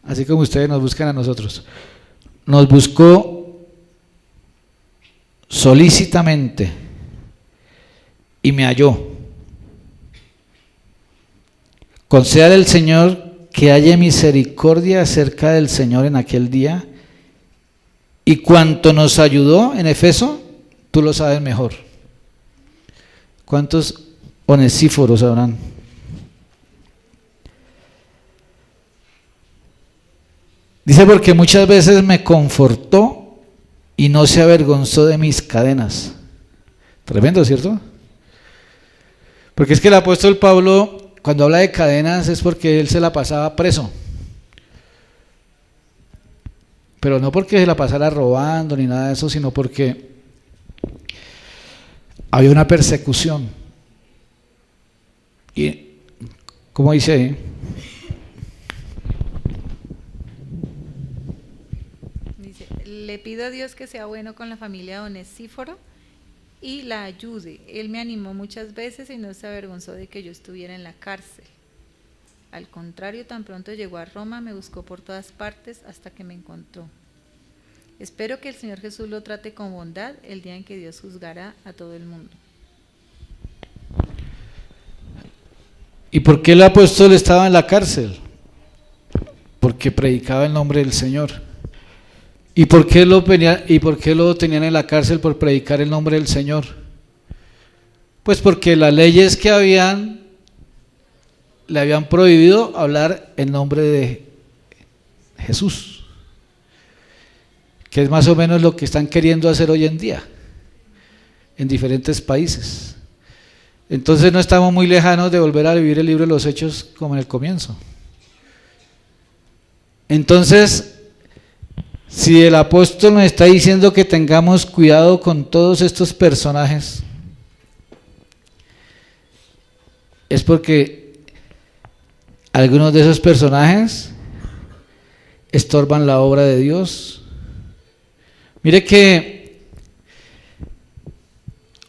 así como ustedes nos buscan a nosotros. Nos buscó solícitamente y me halló. Concédale el Señor que haya misericordia acerca del Señor en aquel día, y cuanto nos ayudó en Efeso, tú lo sabes mejor. ¿Cuántos onesíforos habrán? Dice: porque muchas veces me confortó y no se avergonzó de mis cadenas. Tremendo, ¿cierto? Porque es que el apóstol Pablo, cuando habla de cadenas, es porque él se la pasaba preso. Pero no porque se la pasara robando ni nada de eso, sino porque había una persecución. Y, ¿cómo dice ahí? Dice: le pido a Dios que sea bueno con la familia de Onesíforo y la ayude. Él me animó muchas veces y no se avergonzó de que yo estuviera en la cárcel. Al contrario, tan pronto llegó a Roma, me buscó por todas partes hasta que me encontró. Espero que el Señor Jesús lo trate con bondad el día en que Dios juzgará a todo el mundo. ¿Y por qué el apóstol estaba en la cárcel? Porque predicaba el nombre del Señor. ¿Y por qué lo tenían en la cárcel por predicar el nombre del Señor? Pues porque las leyes que le habían prohibido hablar en nombre de Jesús, que es más o menos lo que están queriendo hacer hoy en día en diferentes países. Entonces no estamos muy lejanos de volver a vivir el libro de los Hechos como en el comienzo. Entonces, si el apóstol nos está diciendo que tengamos cuidado con todos estos personajes, es porque algunos de esos personajes estorban la obra de Dios. Mire que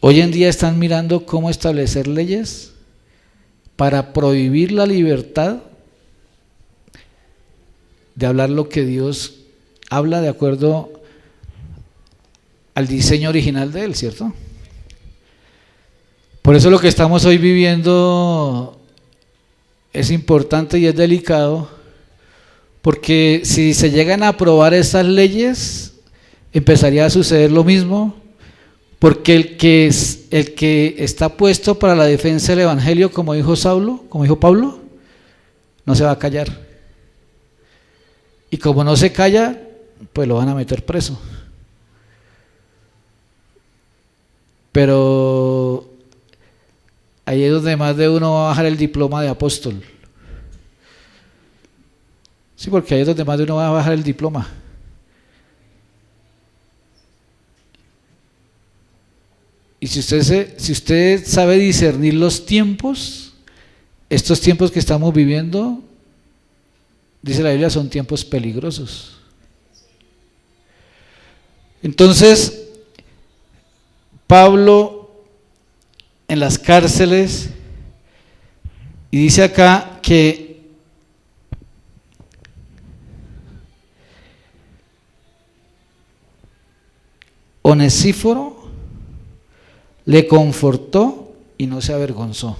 hoy en día están mirando cómo establecer leyes para prohibir la libertad de hablar lo que Dios habla de acuerdo al diseño original de Él, ¿cierto? Por eso lo que estamos hoy viviendo es importante y es delicado, porque si se llegan a aprobar estas leyes, empezaría a suceder lo mismo, porque el que está puesto para la defensa del Evangelio, como dijo Pablo, no se va a callar. Y como no se calla, pues lo van a meter preso. Pero ahí es donde más de uno va a bajar el diploma de apóstol. Sí, porque ahí es donde más de uno va a bajar el diploma. Y si usted sabe discernir los tiempos, estos tiempos que estamos viviendo, dice la Biblia, son tiempos peligrosos. Entonces, Pablo en las cárceles, y dice acá que Onesíforo le confortó y no se avergonzó.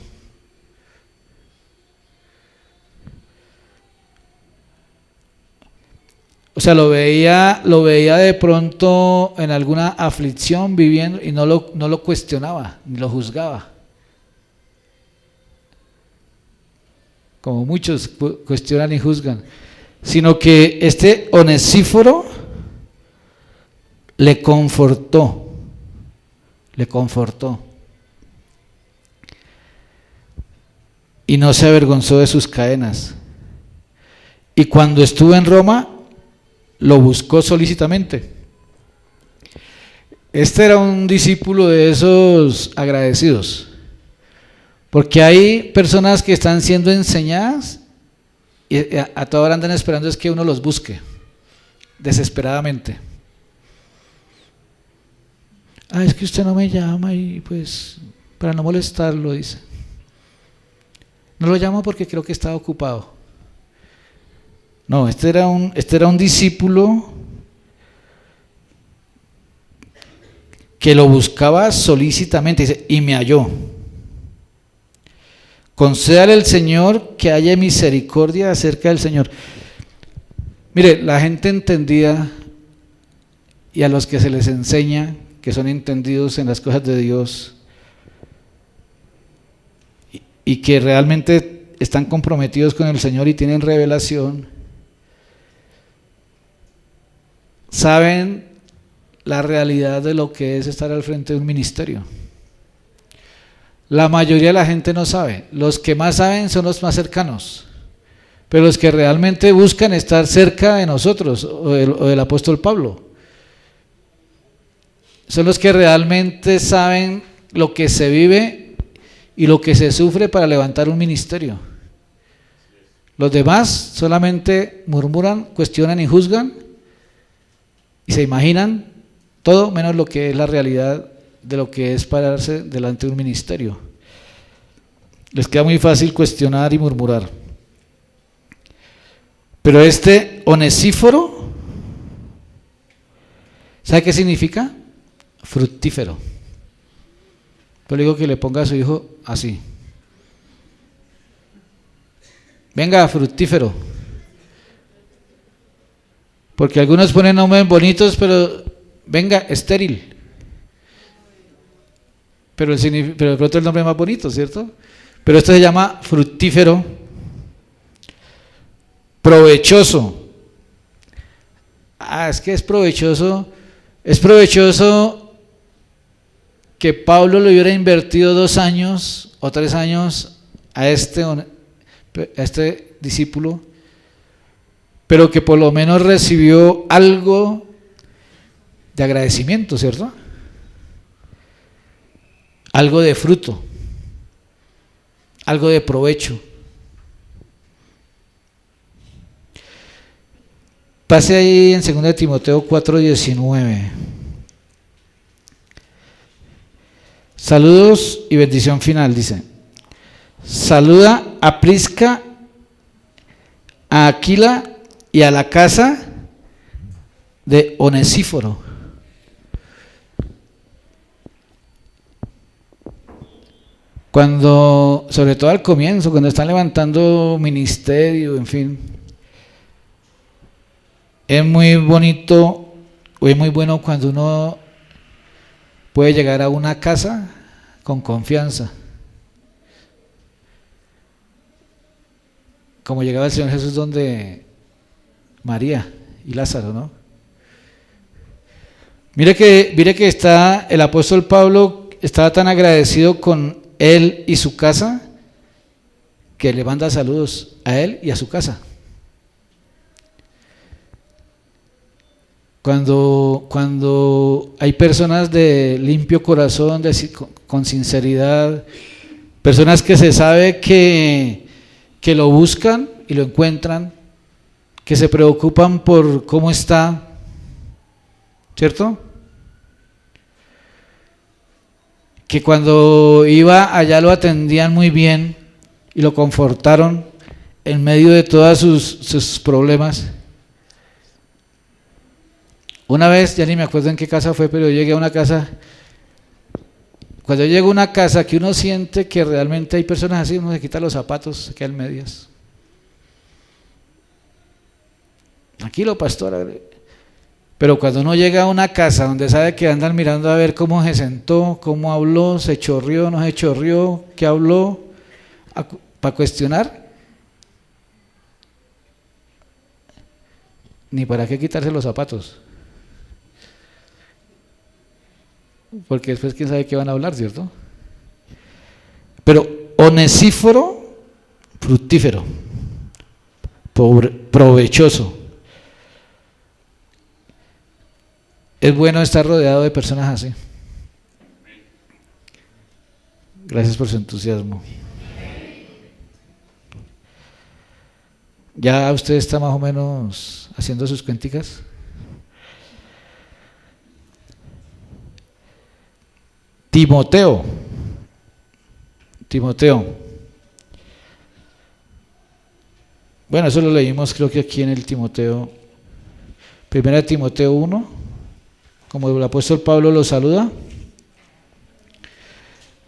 O sea, lo veía de pronto en alguna aflicción viviendo y no lo cuestionaba, ni lo juzgaba. Como muchos cuestionan y juzgan. Sino que este Onesíforo le confortó. Y no se avergonzó de sus cadenas. Y cuando estuvo en Roma, lo buscó solícitamente. Este era un discípulo de esos agradecidos, porque hay personas que están siendo enseñadas y a toda hora andan esperando es que uno los busque, desesperadamente. Es que usted no me llama y pues para no molestarlo, dice. No lo llamo porque creo que estaba ocupado. No, este era un discípulo que lo buscaba solícitamente, dice, y me halló. Concédale al Señor que haya misericordia acerca del Señor. Mire, la gente entendida y a los que se les enseña, que son entendidos en las cosas de Dios y que realmente están comprometidos con el Señor y tienen revelación, saben la realidad de lo que es estar al frente de un ministerio. La mayoría de la gente no sabe. Los que más saben son los más cercanos, pero los que realmente buscan estar cerca de nosotros o del apóstol Pablo son los que realmente saben lo que se vive y lo que se sufre para levantar un ministerio. Los demás solamente murmuran, cuestionan y juzgan y se imaginan todo menos lo que es la realidad de lo que es pararse delante de un ministerio. Les queda muy fácil cuestionar y murmurar. Pero este Onesíforo, ¿sabe qué significa? Fructífero. Yo le digo que le ponga a su hijo así. Venga, fructífero. Porque algunos ponen nombres bonitos, pero venga, estéril. Pero de pronto el nombre es más bonito, ¿cierto? Pero esto se llama fructífero, provechoso. Es que es provechoso que Pablo le hubiera invertido 2 años o 3 años a este discípulo, pero que por lo menos recibió algo de agradecimiento, ¿cierto? Algo de fruto, algo de provecho. Pase ahí en 2 Timoteo 4:19. Saludos y bendición final, dice. Saluda a Prisca, a Aquila y a la casa de Onesíforo. Cuando, sobre todo al comienzo, cuando están levantando ministerio, en fin, es muy bonito o es muy bueno cuando uno puede llegar a una casa con confianza, como llegaba el Señor Jesús donde María y Lázaro, ¿no? Mire que está el apóstol Pablo, estaba tan agradecido con él y su casa que le manda saludos a él y a su casa. Cuando hay personas de limpio corazón, con sinceridad, personas que se sabe que lo buscan y lo encuentran, que se preocupan por cómo está, ¿cierto? Que cuando iba allá lo atendían muy bien y lo confortaron en medio de todos sus problemas. Una vez, ya ni me acuerdo en qué casa fue, pero yo llegué a una casa. Cuando llego a una casa que uno siente que realmente hay personas así, uno se quita los zapatos, se queda en medias. Tranquilo, pastor. Pero cuando uno llega a una casa donde sabe que andan mirando a ver cómo se sentó, cómo habló, se chorrió, no se chorrió, qué habló, para cuestionar, ni para qué quitarse los zapatos. Porque después quién sabe qué van a hablar, ¿cierto? Pero Onesíforo, fructífero, provechoso. Es bueno estar rodeado de personas así. Gracias por su entusiasmo. ¿Ya usted está más o menos haciendo sus cuenticas? Timoteo. Bueno, eso lo leímos creo que aquí en el Timoteo. 1 Timoteo 1, como el apóstol Pablo lo saluda.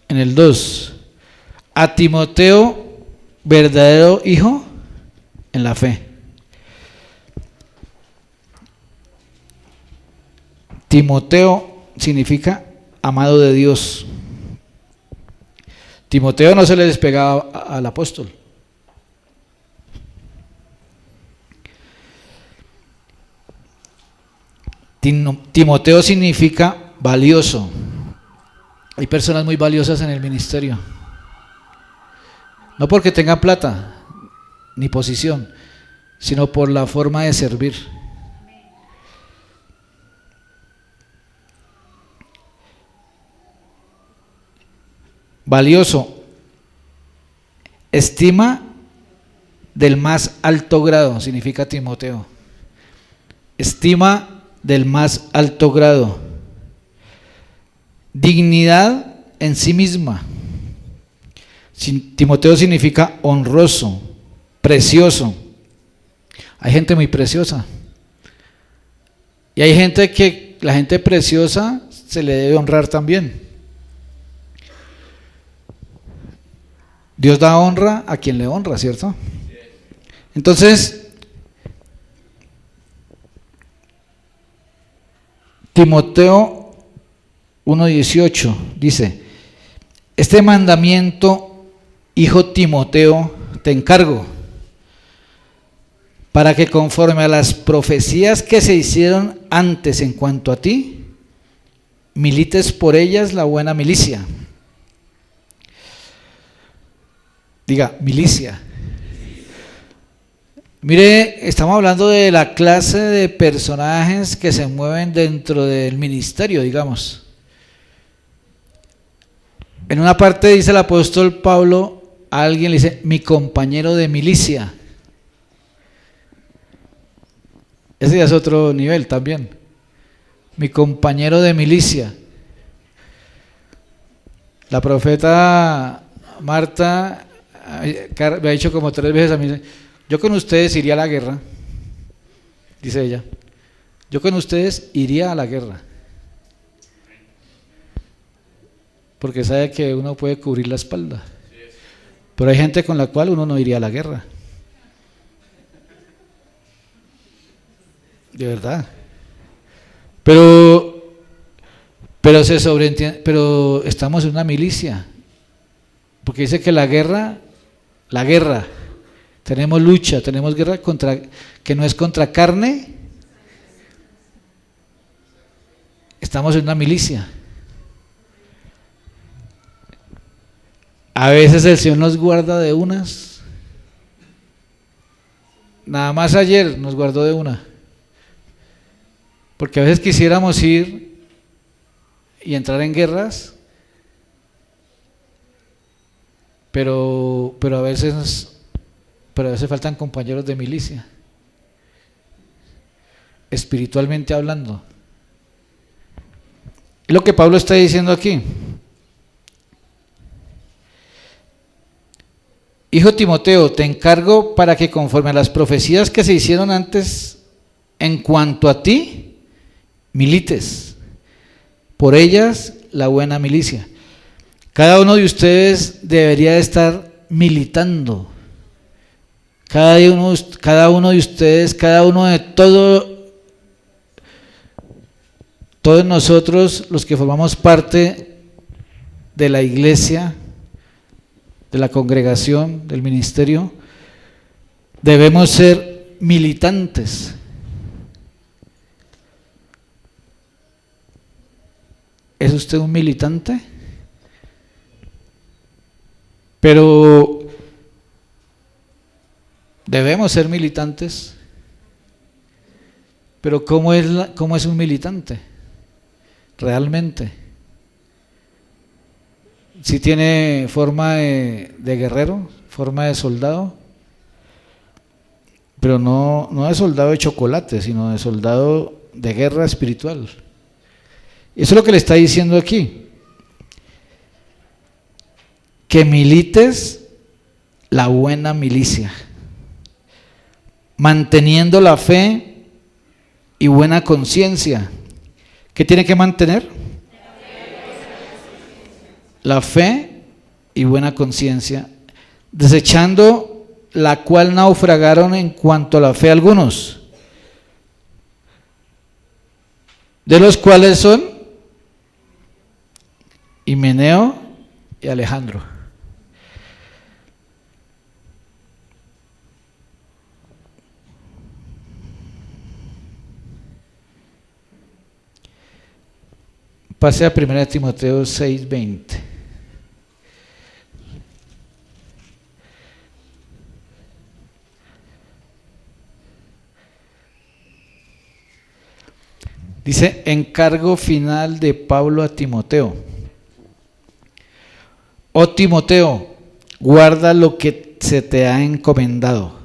En el 2, a Timoteo, verdadero hijo en la fe. Timoteo significa amado de Dios. Timoteo no se le despegaba al apóstol. Timoteo significa valioso. Hay personas muy valiosas en el ministerio. No porque tengan plata ni posición, sino por la forma de servir. Valioso, estima del más alto grado, significa Timoteo. Estima del más alto grado. Dignidad en sí misma. Timoteo significa honroso, precioso. Hay gente muy preciosa. Y hay gente que la gente preciosa se le debe honrar también. Dios da honra a quien le honra, ¿cierto? Entonces, Timoteo 1:18 dice: este mandamiento, hijo Timoteo, te encargo, para que conforme a las profecías que se hicieron antes en cuanto a ti, milites por ellas la buena milicia. Diga, milicia. Mire, estamos hablando de la clase de personajes que se mueven dentro del ministerio, digamos. En una parte dice el apóstol Pablo a alguien le dice mi compañero de milicia. Ese ya es otro nivel también. Mi compañero de milicia. La profeta Marta me ha dicho como 3 veces a mí, yo con ustedes iría a la guerra, dice ella. Yo con ustedes iría a la guerra. Porque sabe que uno puede cubrir la espalda. Pero hay gente con la cual uno no iría a la guerra. De verdad. Pero se sobreentiende, pero estamos en una milicia. Porque dice que la guerra, tenemos lucha, tenemos guerra que no es contra carne. Estamos en una milicia. A veces el Señor nos guarda de unas. Nada más ayer nos guardó de una. Porque a veces quisiéramos ir y entrar en guerras, pero a veces faltan compañeros de milicia, espiritualmente hablando. Es lo que Pablo está diciendo aquí. Hijo Timoteo, te encargo para que conforme a las profecías que se hicieron antes en cuanto a ti, milites por ellas la buena milicia. Cada uno de ustedes debería estar militando. Cada uno de ustedes, cada uno de todos nosotros, los que formamos parte de la iglesia, de la congregación, del ministerio, debemos ser militantes. ¿Es usted un militante? Pero debemos ser militantes. Pero ¿cómo es un militante? Realmente. Si tiene forma de guerrero, forma de soldado, pero no de soldado de chocolate, sino de soldado de guerra espiritual. Eso es lo que le está diciendo aquí. Que milites la buena milicia, manteniendo la fe y buena conciencia. ¿Qué tiene que mantener? La fe y buena conciencia, desechando la cual naufragaron en cuanto a la fe algunos, de los cuales son Himeneo y Alejandro. Pase a 1 Timoteo 6:20. Dice, encargo final de Pablo a Timoteo. Oh Timoteo, guarda lo que se te ha encomendado,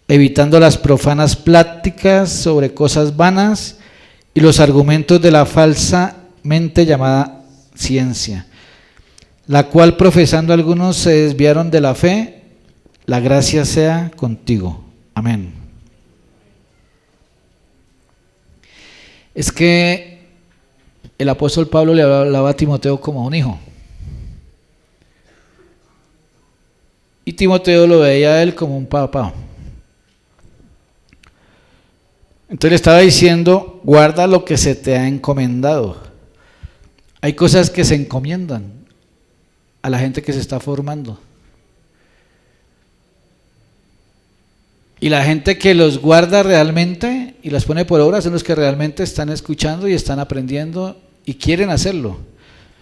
evitando las profanas pláticas sobre cosas vanas y los argumentos de la falsamente llamada ciencia, la cual profesando algunos se desviaron de la fe. La gracia sea contigo. Amén. Es que el apóstol Pablo le hablaba a Timoteo como a un hijo. Y Timoteo lo veía a él como un papá. Entonces le estaba diciendo, guarda lo que se te ha encomendado. Hay cosas que se encomiendan a la gente que se está formando. Y la gente que los guarda realmente y las pone por obra son los que realmente están escuchando y están aprendiendo y quieren hacerlo.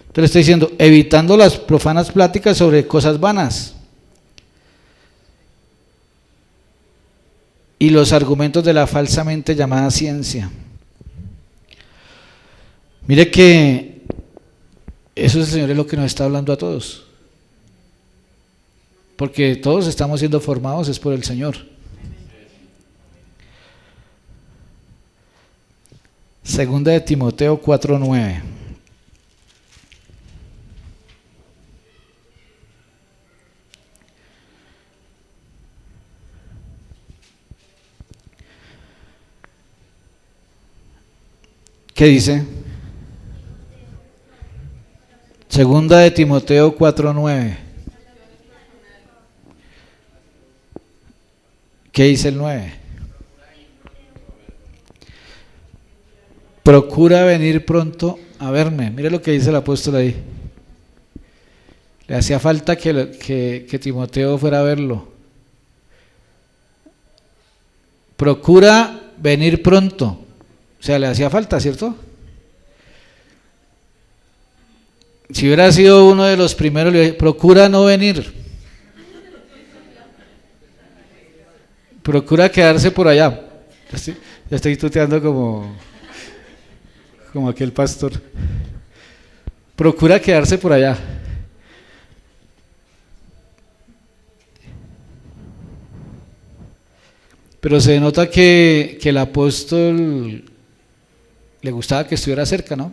Entonces le estoy diciendo, evitando las profanas pláticas sobre cosas vanas y los argumentos de la falsamente llamada ciencia. Mire que eso el Señor es lo que nos está hablando a todos. porque todos estamos siendo formados es por el Señor. Segunda de Timoteo 4:9. ¿Qué dice? Segunda de Timoteo 4:9. ¿Qué dice el 9? Procura venir pronto a verme. Mire lo que dice el apóstol ahí. Le hacía falta que Timoteo fuera a verlo. Procura venir pronto. O sea, le hacía falta, ¿cierto? Si hubiera sido uno de los primeros, le dije, procura no venir. Procura quedarse por allá. Ya estoy tuteando como aquel pastor. Procura quedarse por allá. Pero se nota que el apóstol le gustaba que estuviera cerca, ¿no?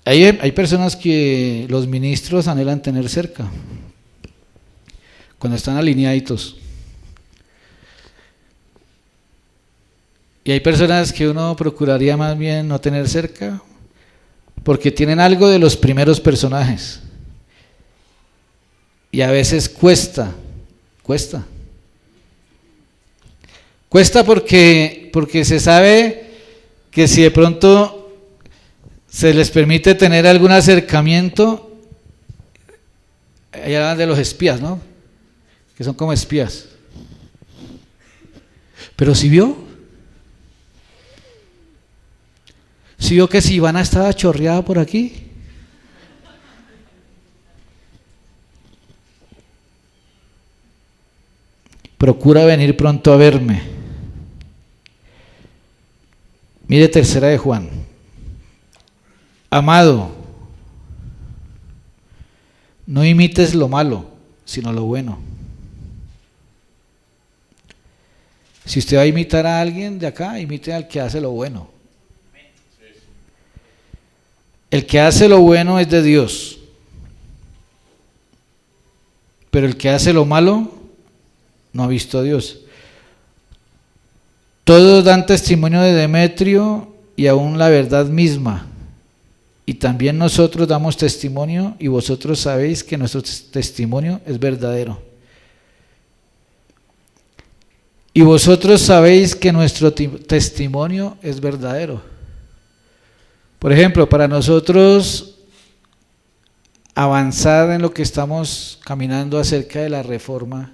Hay personas que los ministros anhelan tener cerca, cuando están alineaditos. Y hay personas que uno procuraría más bien no tener cerca, porque tienen algo de los primeros personajes. Y a veces cuesta porque se sabe que si de pronto se les permite tener algún acercamiento, allá hablan de los espías, ¿no? Que son como espías. Pero si vio que si Ivana estaba chorreada por aquí. Procura venir pronto a verme. Mire tercera de Juan. Amado, no imites lo malo, sino lo bueno. Si usted va a imitar a alguien de acá, imite al que hace lo bueno. El que hace lo bueno es de Dios, pero el que hace lo malo no ha visto a Dios. Todos dan testimonio de Demetrio y aún la verdad misma. Y también nosotros damos testimonio y vosotros sabéis que nuestro testimonio es verdadero. Y vosotros sabéis que nuestro testimonio es verdadero. Por ejemplo, para nosotros avanzar en lo que estamos caminando acerca de la reforma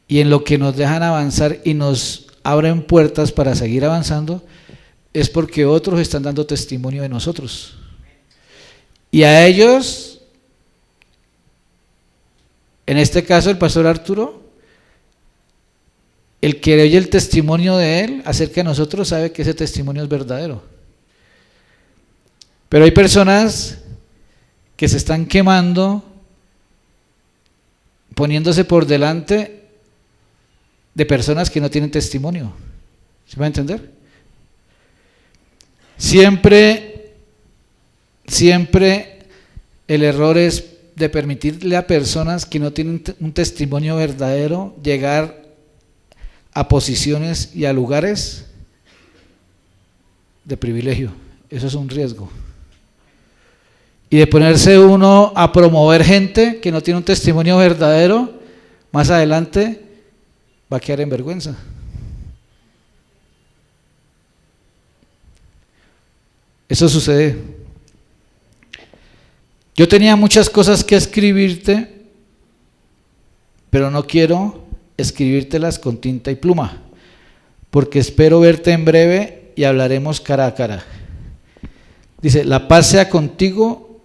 y en lo que nos dejan avanzar y nos abren puertas para seguir avanzando, es porque otros están dando testimonio de nosotros. Y a ellos, en este caso el pastor Arturo, el que oye el testimonio de él acerca de nosotros sabe que ese testimonio es verdadero. Pero hay personas que se están quemando, poniéndose por delante de personas que no tienen testimonio. ¿Se va a entender? Siempre el error es de permitirle a personas que no tienen un testimonio verdadero llegar a posiciones y a lugares de privilegio. Eso es un riesgo. Y de ponerse uno a promover gente que no tiene un testimonio verdadero, más adelante va a quedar en vergüenza. Eso sucede. Yo tenía muchas cosas que escribirte, pero no quiero escribírtelas con tinta y pluma, porque espero verte en breve y hablaremos cara a cara. Dice, la paz sea contigo,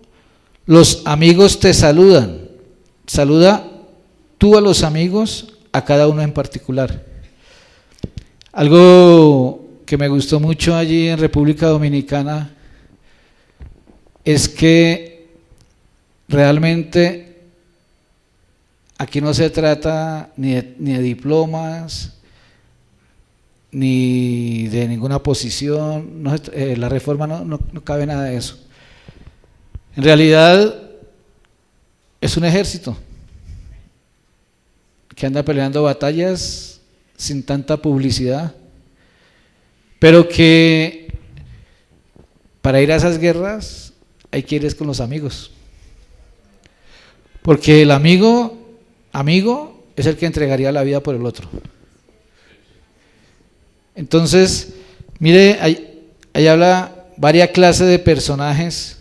los amigos te saludan. Saluda tú a los amigos, a cada uno en particular. Algo que me gustó mucho allí en República Dominicana es que realmente aquí no se trata ni de diplomas, ni de ninguna posición, la reforma no cabe nada de eso. En realidad es un ejército que anda peleando batallas sin tanta publicidad, pero que para ir a esas guerras hay que ir con los amigos, porque el amigo es el que entregaría la vida por el otro. Entonces, mire, ahí habla varias clases de personajes,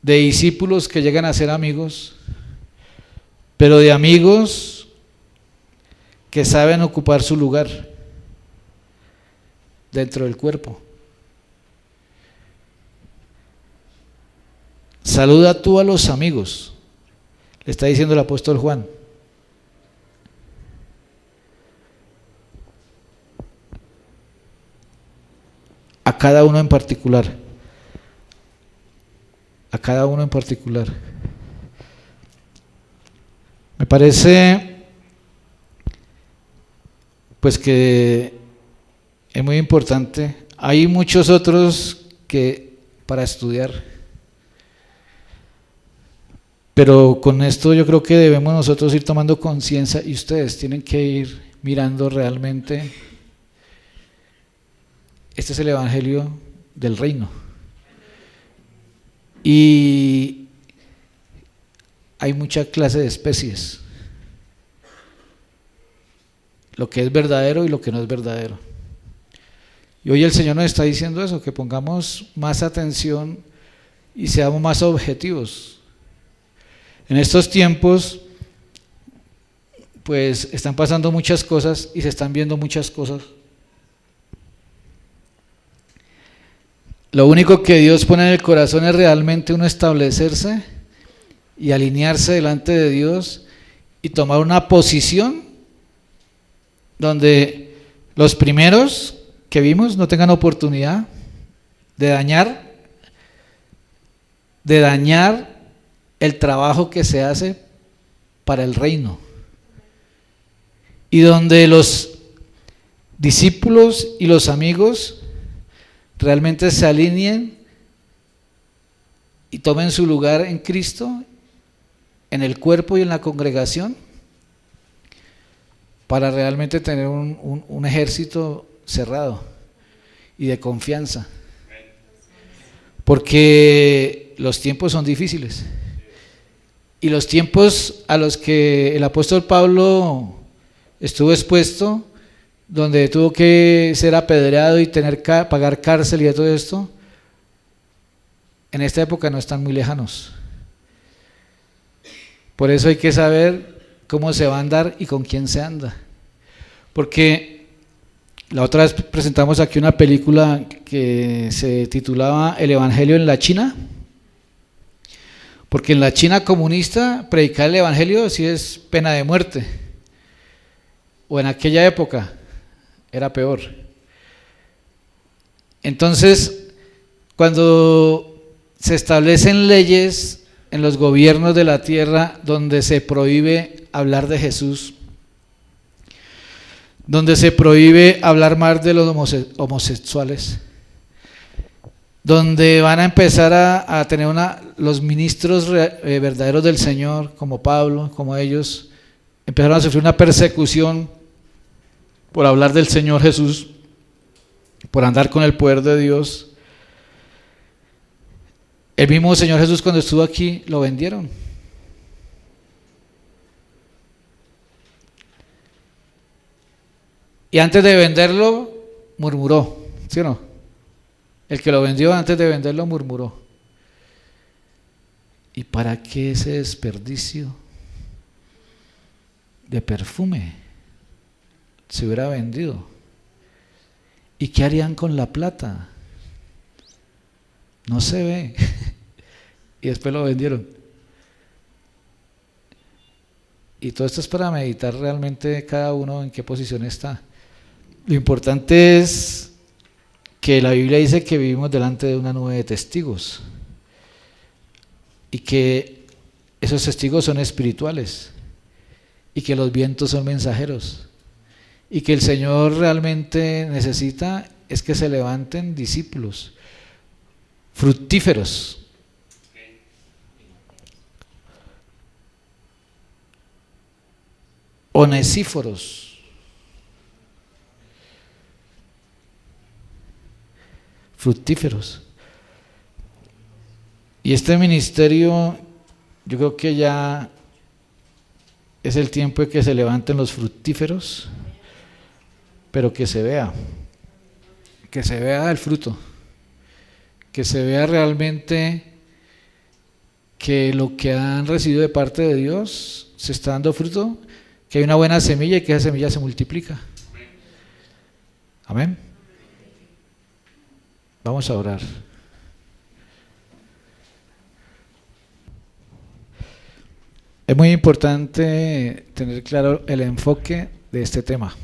de discípulos que llegan a ser amigos, pero de amigos que saben ocupar su lugar dentro del cuerpo. Saluda tú a los amigos, le está diciendo el apóstol Juan. A cada uno en particular. A cada uno en particular. Me parece pues que es muy importante. Hay muchos otros que para estudiar, pero con esto yo creo que debemos nosotros ir tomando conciencia, y ustedes tienen que ir mirando realmente. Este es el evangelio del reino. Y hay mucha clase de especies, lo que es verdadero y lo que no es verdadero. Y hoy el Señor nos está diciendo eso, que pongamos más atención y seamos más objetivos. En estos tiempos, pues están pasando muchas cosas y se están viendo muchas cosas. Lo único que Dios pone en el corazón es realmente uno establecerse y alinearse delante de Dios y tomar una posición donde los primeros que vimos no tengan oportunidad de dañar el trabajo que se hace para el reino, y donde los discípulos y los amigos realmente se alineen y tomen su lugar en Cristo, en el cuerpo y en la congregación, para realmente tener un ejército cerrado y de confianza, porque los tiempos son difíciles, y los tiempos a los que el apóstol Pablo estuvo expuesto, donde tuvo que ser apedreado y tener que pagar cárcel y todo esto, en esta época no están muy lejanos. Por eso hay que saber cómo se va a andar y con quién se anda. Porque la otra vez presentamos aquí una película que se titulaba El Evangelio en la China, porque en la China comunista predicar el Evangelio sí es pena de muerte, o en aquella época era peor. Entonces, cuando se establecen leyes en los gobiernos de la tierra donde se prohíbe hablar de Jesús, donde se prohíbe hablar más de los homosexuales, donde van a empezar a tener los ministros verdaderos del Señor, como Pablo, como ellos, empezaron a sufrir una persecución por hablar del Señor Jesús, por andar con el poder de Dios. El mismo Señor Jesús, cuando estuvo aquí, lo vendieron. Y antes de venderlo, murmuró, ¿sí o no? El que lo vendió antes de venderlo murmuró. ¿Y para qué ese desperdicio de perfume? Se hubiera vendido. ¿Y qué harían con la plata? No se ve. Y después lo vendieron. Y todo esto es para meditar realmente cada uno en qué posición está. Lo importante es que la Biblia dice que vivimos delante de una nube de testigos y que esos testigos son espirituales y que los vientos son mensajeros y que el Señor realmente necesita es que se levanten discípulos fructíferos, onesíforos, fructíferos. Y este ministerio, yo creo que ya es el tiempo de que se levanten los fructíferos, pero que se vea el fruto, que se vea realmente que lo que han recibido de parte de Dios se está dando fruto, que hay una buena semilla y que esa semilla se multiplica. Amén. Vamos a orar. Es muy importante tener claro el enfoque de este tema.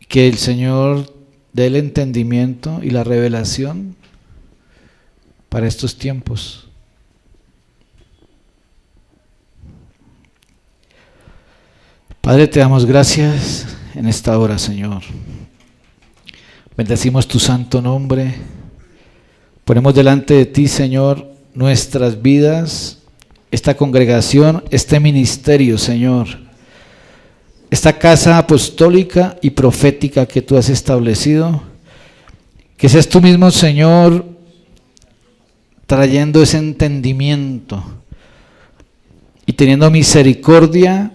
Que el Señor dé el entendimiento y la revelación para estos tiempos. Padre, te damos gracias en esta hora, Señor. Bendecimos tu santo nombre. Ponemos delante de ti, Señor, nuestras vidas, esta congregación, este ministerio, Señor. Esta casa apostólica y profética que tú has establecido. Que seas tú mismo, Señor, trayendo ese entendimiento y teniendo misericordia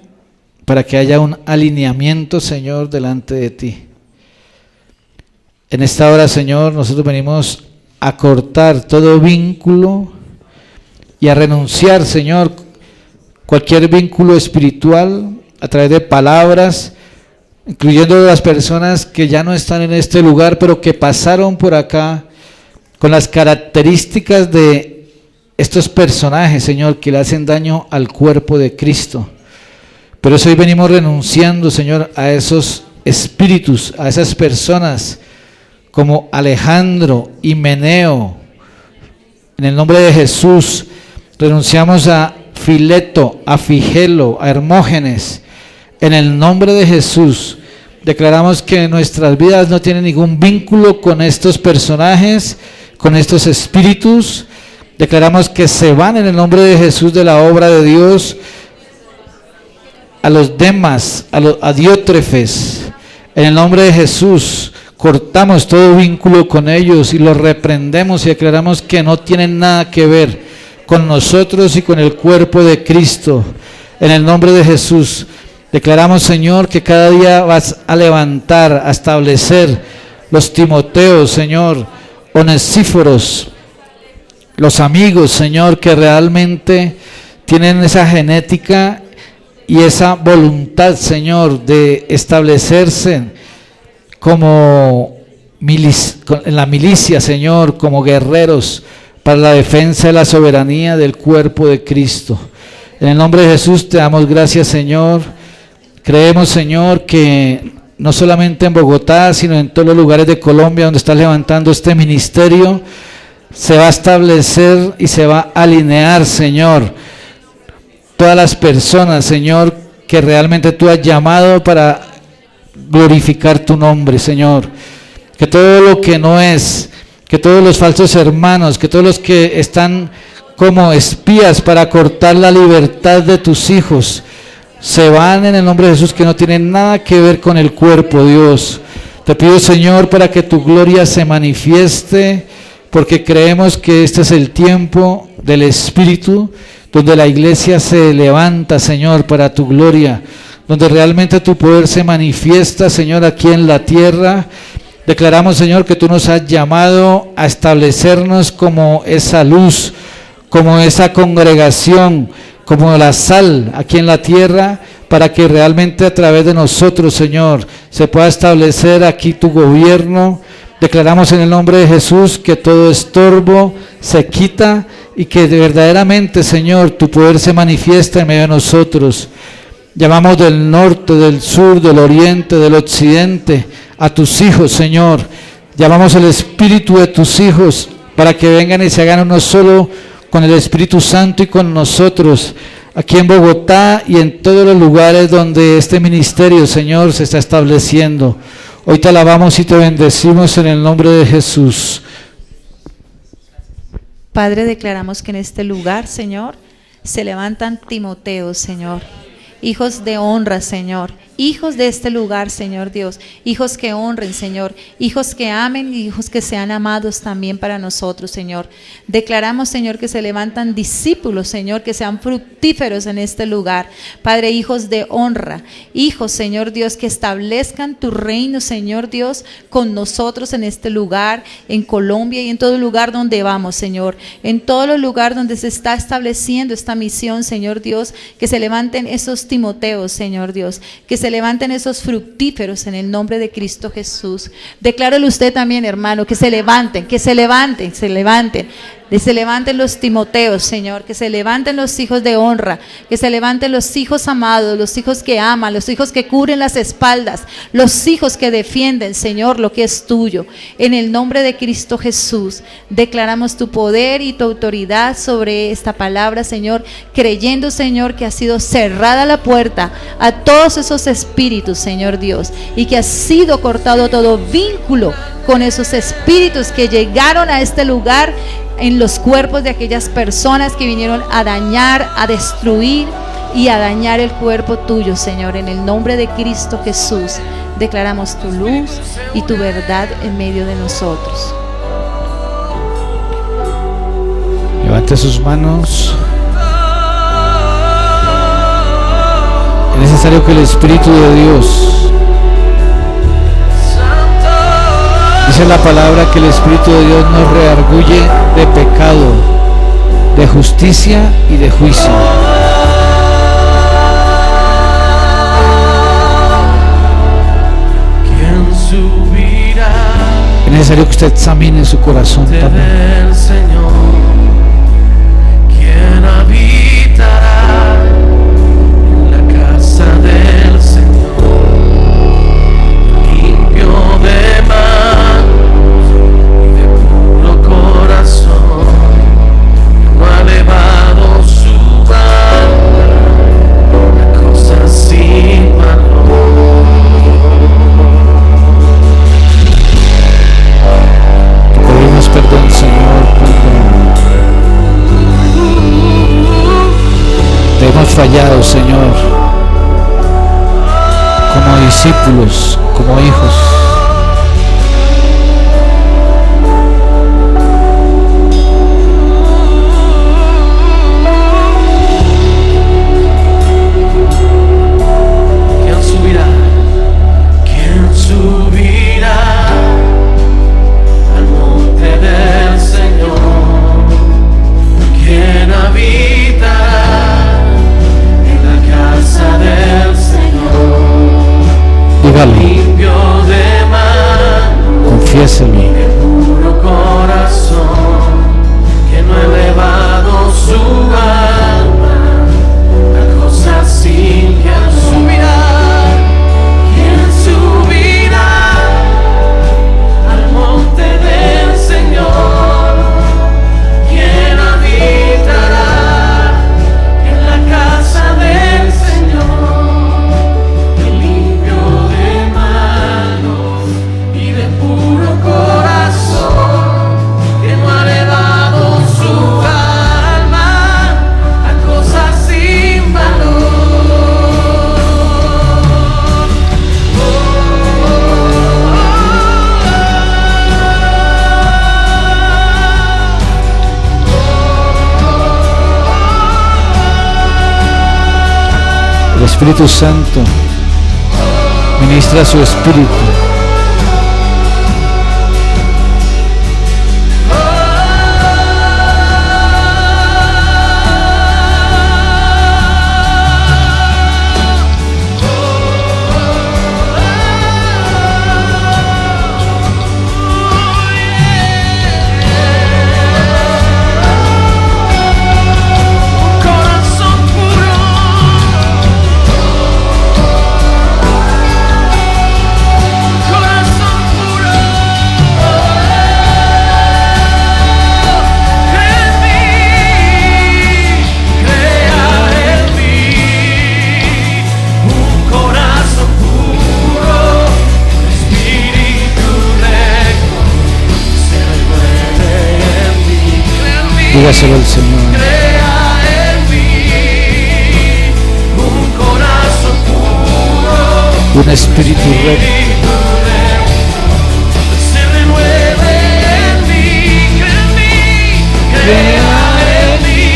para que haya un alineamiento, Señor, delante de ti. En esta hora, Señor, nosotros venimos a cortar todo vínculo y a renunciar, Señor, cualquier vínculo espiritual a través de palabras, incluyendo las personas que ya no están en este lugar, pero que pasaron por acá con las características de estos personajes, Señor, que le hacen daño al cuerpo de Cristo. Pero hoy venimos renunciando, Señor, a esos espíritus, a esas personas como Alejandro y Meneo. En el nombre de Jesús renunciamos a Fileto, a Figelo, a Hermógenes. En el nombre de Jesús declaramos que nuestras vidas no tienen ningún vínculo con estos personajes, con estos espíritus. Declaramos que se van en el nombre de Jesús de la obra de Dios. A los Demas, a Diótrefes, en el nombre de Jesús cortamos todo vínculo con ellos y los reprendemos y declaramos que no tienen nada que ver con nosotros y con el cuerpo de Cristo. En el nombre de Jesús declaramos, Señor, que cada día vas a levantar, a establecer los Timoteos, Señor, Onesíforos, los amigos, Señor, que realmente tienen esa genética y esa voluntad, Señor, de establecerse como en la milicia, Señor, como guerreros para la defensa de la soberanía del cuerpo de Cristo. En el nombre de Jesús te damos gracias, Señor. Creemos, Señor, que no solamente en Bogotá, sino en todos los lugares de Colombia donde estás levantando este ministerio, se va a establecer y se va a alinear, Señor, todas las personas, Señor, que realmente tú has llamado para glorificar tu nombre, Señor. Que todo lo que no es, que todos los falsos hermanos, que todos los que están como espías para cortar la libertad de tus hijos, se van en el nombre de Jesús, que no tienen nada que ver con el cuerpo, Dios. Te pido, Señor, para que tu gloria se manifieste, porque creemos que este es el tiempo del Espíritu, donde la iglesia se levanta, Señor, para tu gloria, donde realmente tu poder se manifiesta, Señor, aquí en la tierra. Declaramos, Señor, que tú nos has llamado a establecernos como esa luz, como esa congregación, como la sal aquí en la tierra, para que realmente a través de nosotros, Señor, se pueda establecer aquí tu gobierno. Declaramos en el nombre de Jesús que todo estorbo se quita y que verdaderamente, Señor, tu poder se manifiesta en medio de nosotros. Llamamos del norte, del sur, del oriente, del occidente a tus hijos, Señor. Llamamos el espíritu de tus hijos para que vengan y se hagan uno solo con el Espíritu Santo y con nosotros, aquí en Bogotá y en todos los lugares donde este ministerio, Señor, se está estableciendo. Hoy te alabamos y te bendecimos en el nombre de Jesús. Padre, declaramos que en este lugar, Señor, se levantan Timoteos, Señor, hijos de honra, Señor, hijos de este lugar, Señor Dios, hijos que honren, Señor, hijos que amen y hijos que sean amados también para nosotros, Señor. Declaramos, Señor, que se levantan discípulos, Señor, que sean fructíferos en este lugar. Padre, hijos de honra, hijos, Señor Dios, que establezcan tu reino, Señor Dios, con nosotros en este lugar, en Colombia y en todo lugar donde vamos, Señor. En todo el lugar donde se está estableciendo esta misión, Señor Dios, que se levanten esos Timoteos, Señor Dios, que se levanten esos fructíferos en el nombre de Cristo Jesús. Declárelo usted también, hermano, que se levanten, se levanten los Timoteos, Señor, que se levanten los hijos de honra, que se levanten los hijos amados, los hijos que aman, los hijos que cubren las espaldas, los hijos que defienden, Señor, lo que es tuyo. En el nombre de Cristo Jesús, declaramos tu poder y tu autoridad sobre esta palabra, Señor, creyendo, Señor, que ha sido cerrada la puerta a todos esos espíritus, Señor Dios, y que ha sido cortado todo vínculo con esos espíritus que llegaron a este lugar en los cuerpos de aquellas personas que vinieron a dañar, a destruir y a dañar el cuerpo tuyo, Señor. En el nombre de Cristo Jesús, declaramos tu luz y tu verdad en medio de nosotros. Levante sus manos. Es necesario que el Espíritu de Dios, dice la palabra, que el Espíritu de Dios nos redarguye de pecado, de justicia y de juicio. Es necesario que usted examine su corazón también. ¿Quién habitará en la casa del Señor? Limpio de manos y de puro corazón, no ha elevado su alma a cosas sin valor. Pedimos perdón, Señor, perdón. Te hemos fallado, Señor, como discípulos, como hijos. ¿Quién subirá? ¿Quién subirá al monte del Señor? ¿Quién habitará en la casa del Señor? Dígalo, Limpio de manos confiéselo. y de puro corazón, que no ha elevado su alma a cosas sin. ¿Quién subirá? ¿Quién subirá al monte del Señor? ¿Quién habitará en la casa del Señor? Limpio de manos y de puro corazón, que no ha elevado su alma a cosas sin valor. El Espíritu Santo ministra su espíritu. Dígaselo al Señor. Crea en mí un corazón puro, Un espíritu recto. se renueve en mí, crea en mí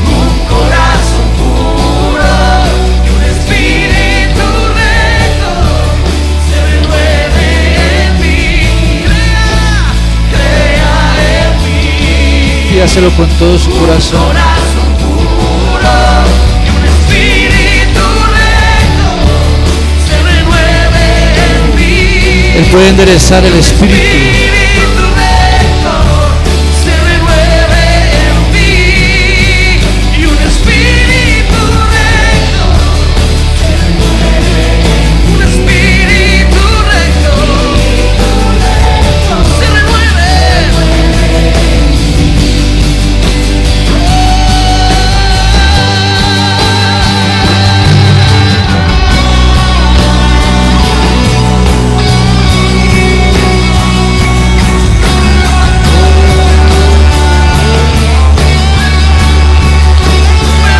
un corazón puro y un espíritu recto, se renueve en mí, crea en mí. Dígaselo con todo su corazón. Corazón puro y un espíritu recto, se renueve en mí. Él puede enderezar el espíritu. Espíritu recto, se renueve en mí. Y un espíritu recto, se renueve. Un espíritu recto, se renueve.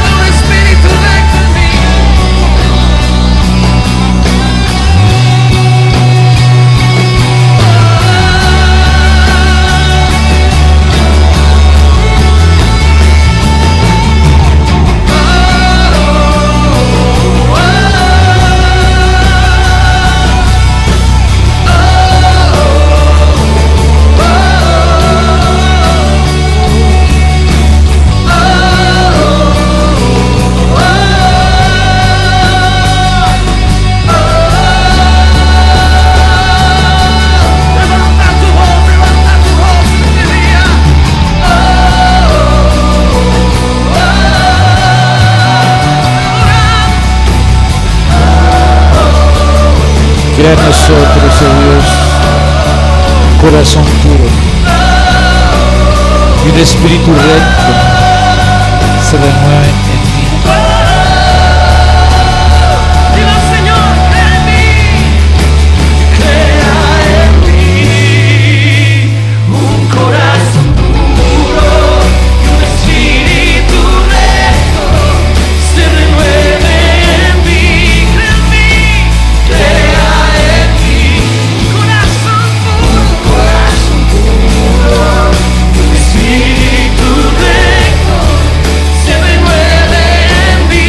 Un espíritu recto en mí. Levanta tu voz este día. Crea en nosotros, oh Dios, un corazón puro y un espíritu recto se renueven en mí. Dile al Señor, crea en mí un corazón puro y un espíritu recto, se renueve en mí, crea en mí un corazón puro y un espíritu recto, se renueve en mí,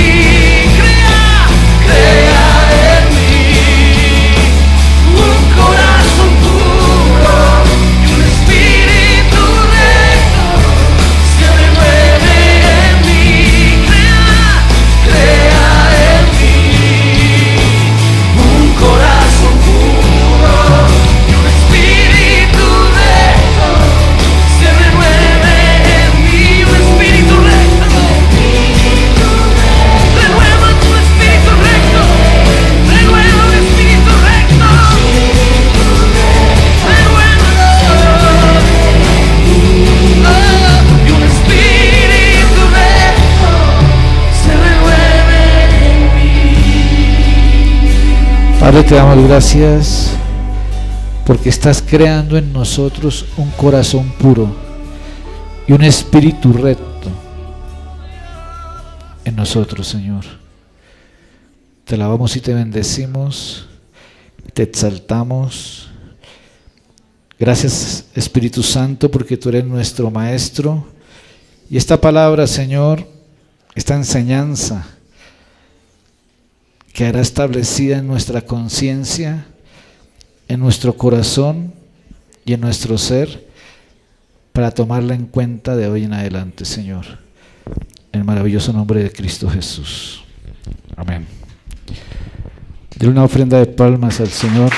crea en mí un corazón puro y un espíritu recto, se renueve en mí, crea en mí un corazón puro y un espíritu recto, se renueve en mí, un espíritu recto, renueva tu espíritu recto, renueva un espíritu recto, y un espíritu recto se renueve en mí. Padre, te damos gracias porque estás creando en nosotros un corazón puro y un espíritu recto en nosotros, Señor. Te alabamos y te bendecimos, te exaltamos. Gracias, Espíritu Santo, porque tú eres nuestro Maestro. Y esta palabra, Señor, esta enseñanza quedará establecida en nuestra conciencia, en nuestro corazón y en nuestro ser, para tomarla en cuenta de hoy en adelante, Señor. En el maravilloso nombre de Cristo Jesús. Amén. Dile una ofrenda de palmas al Señor.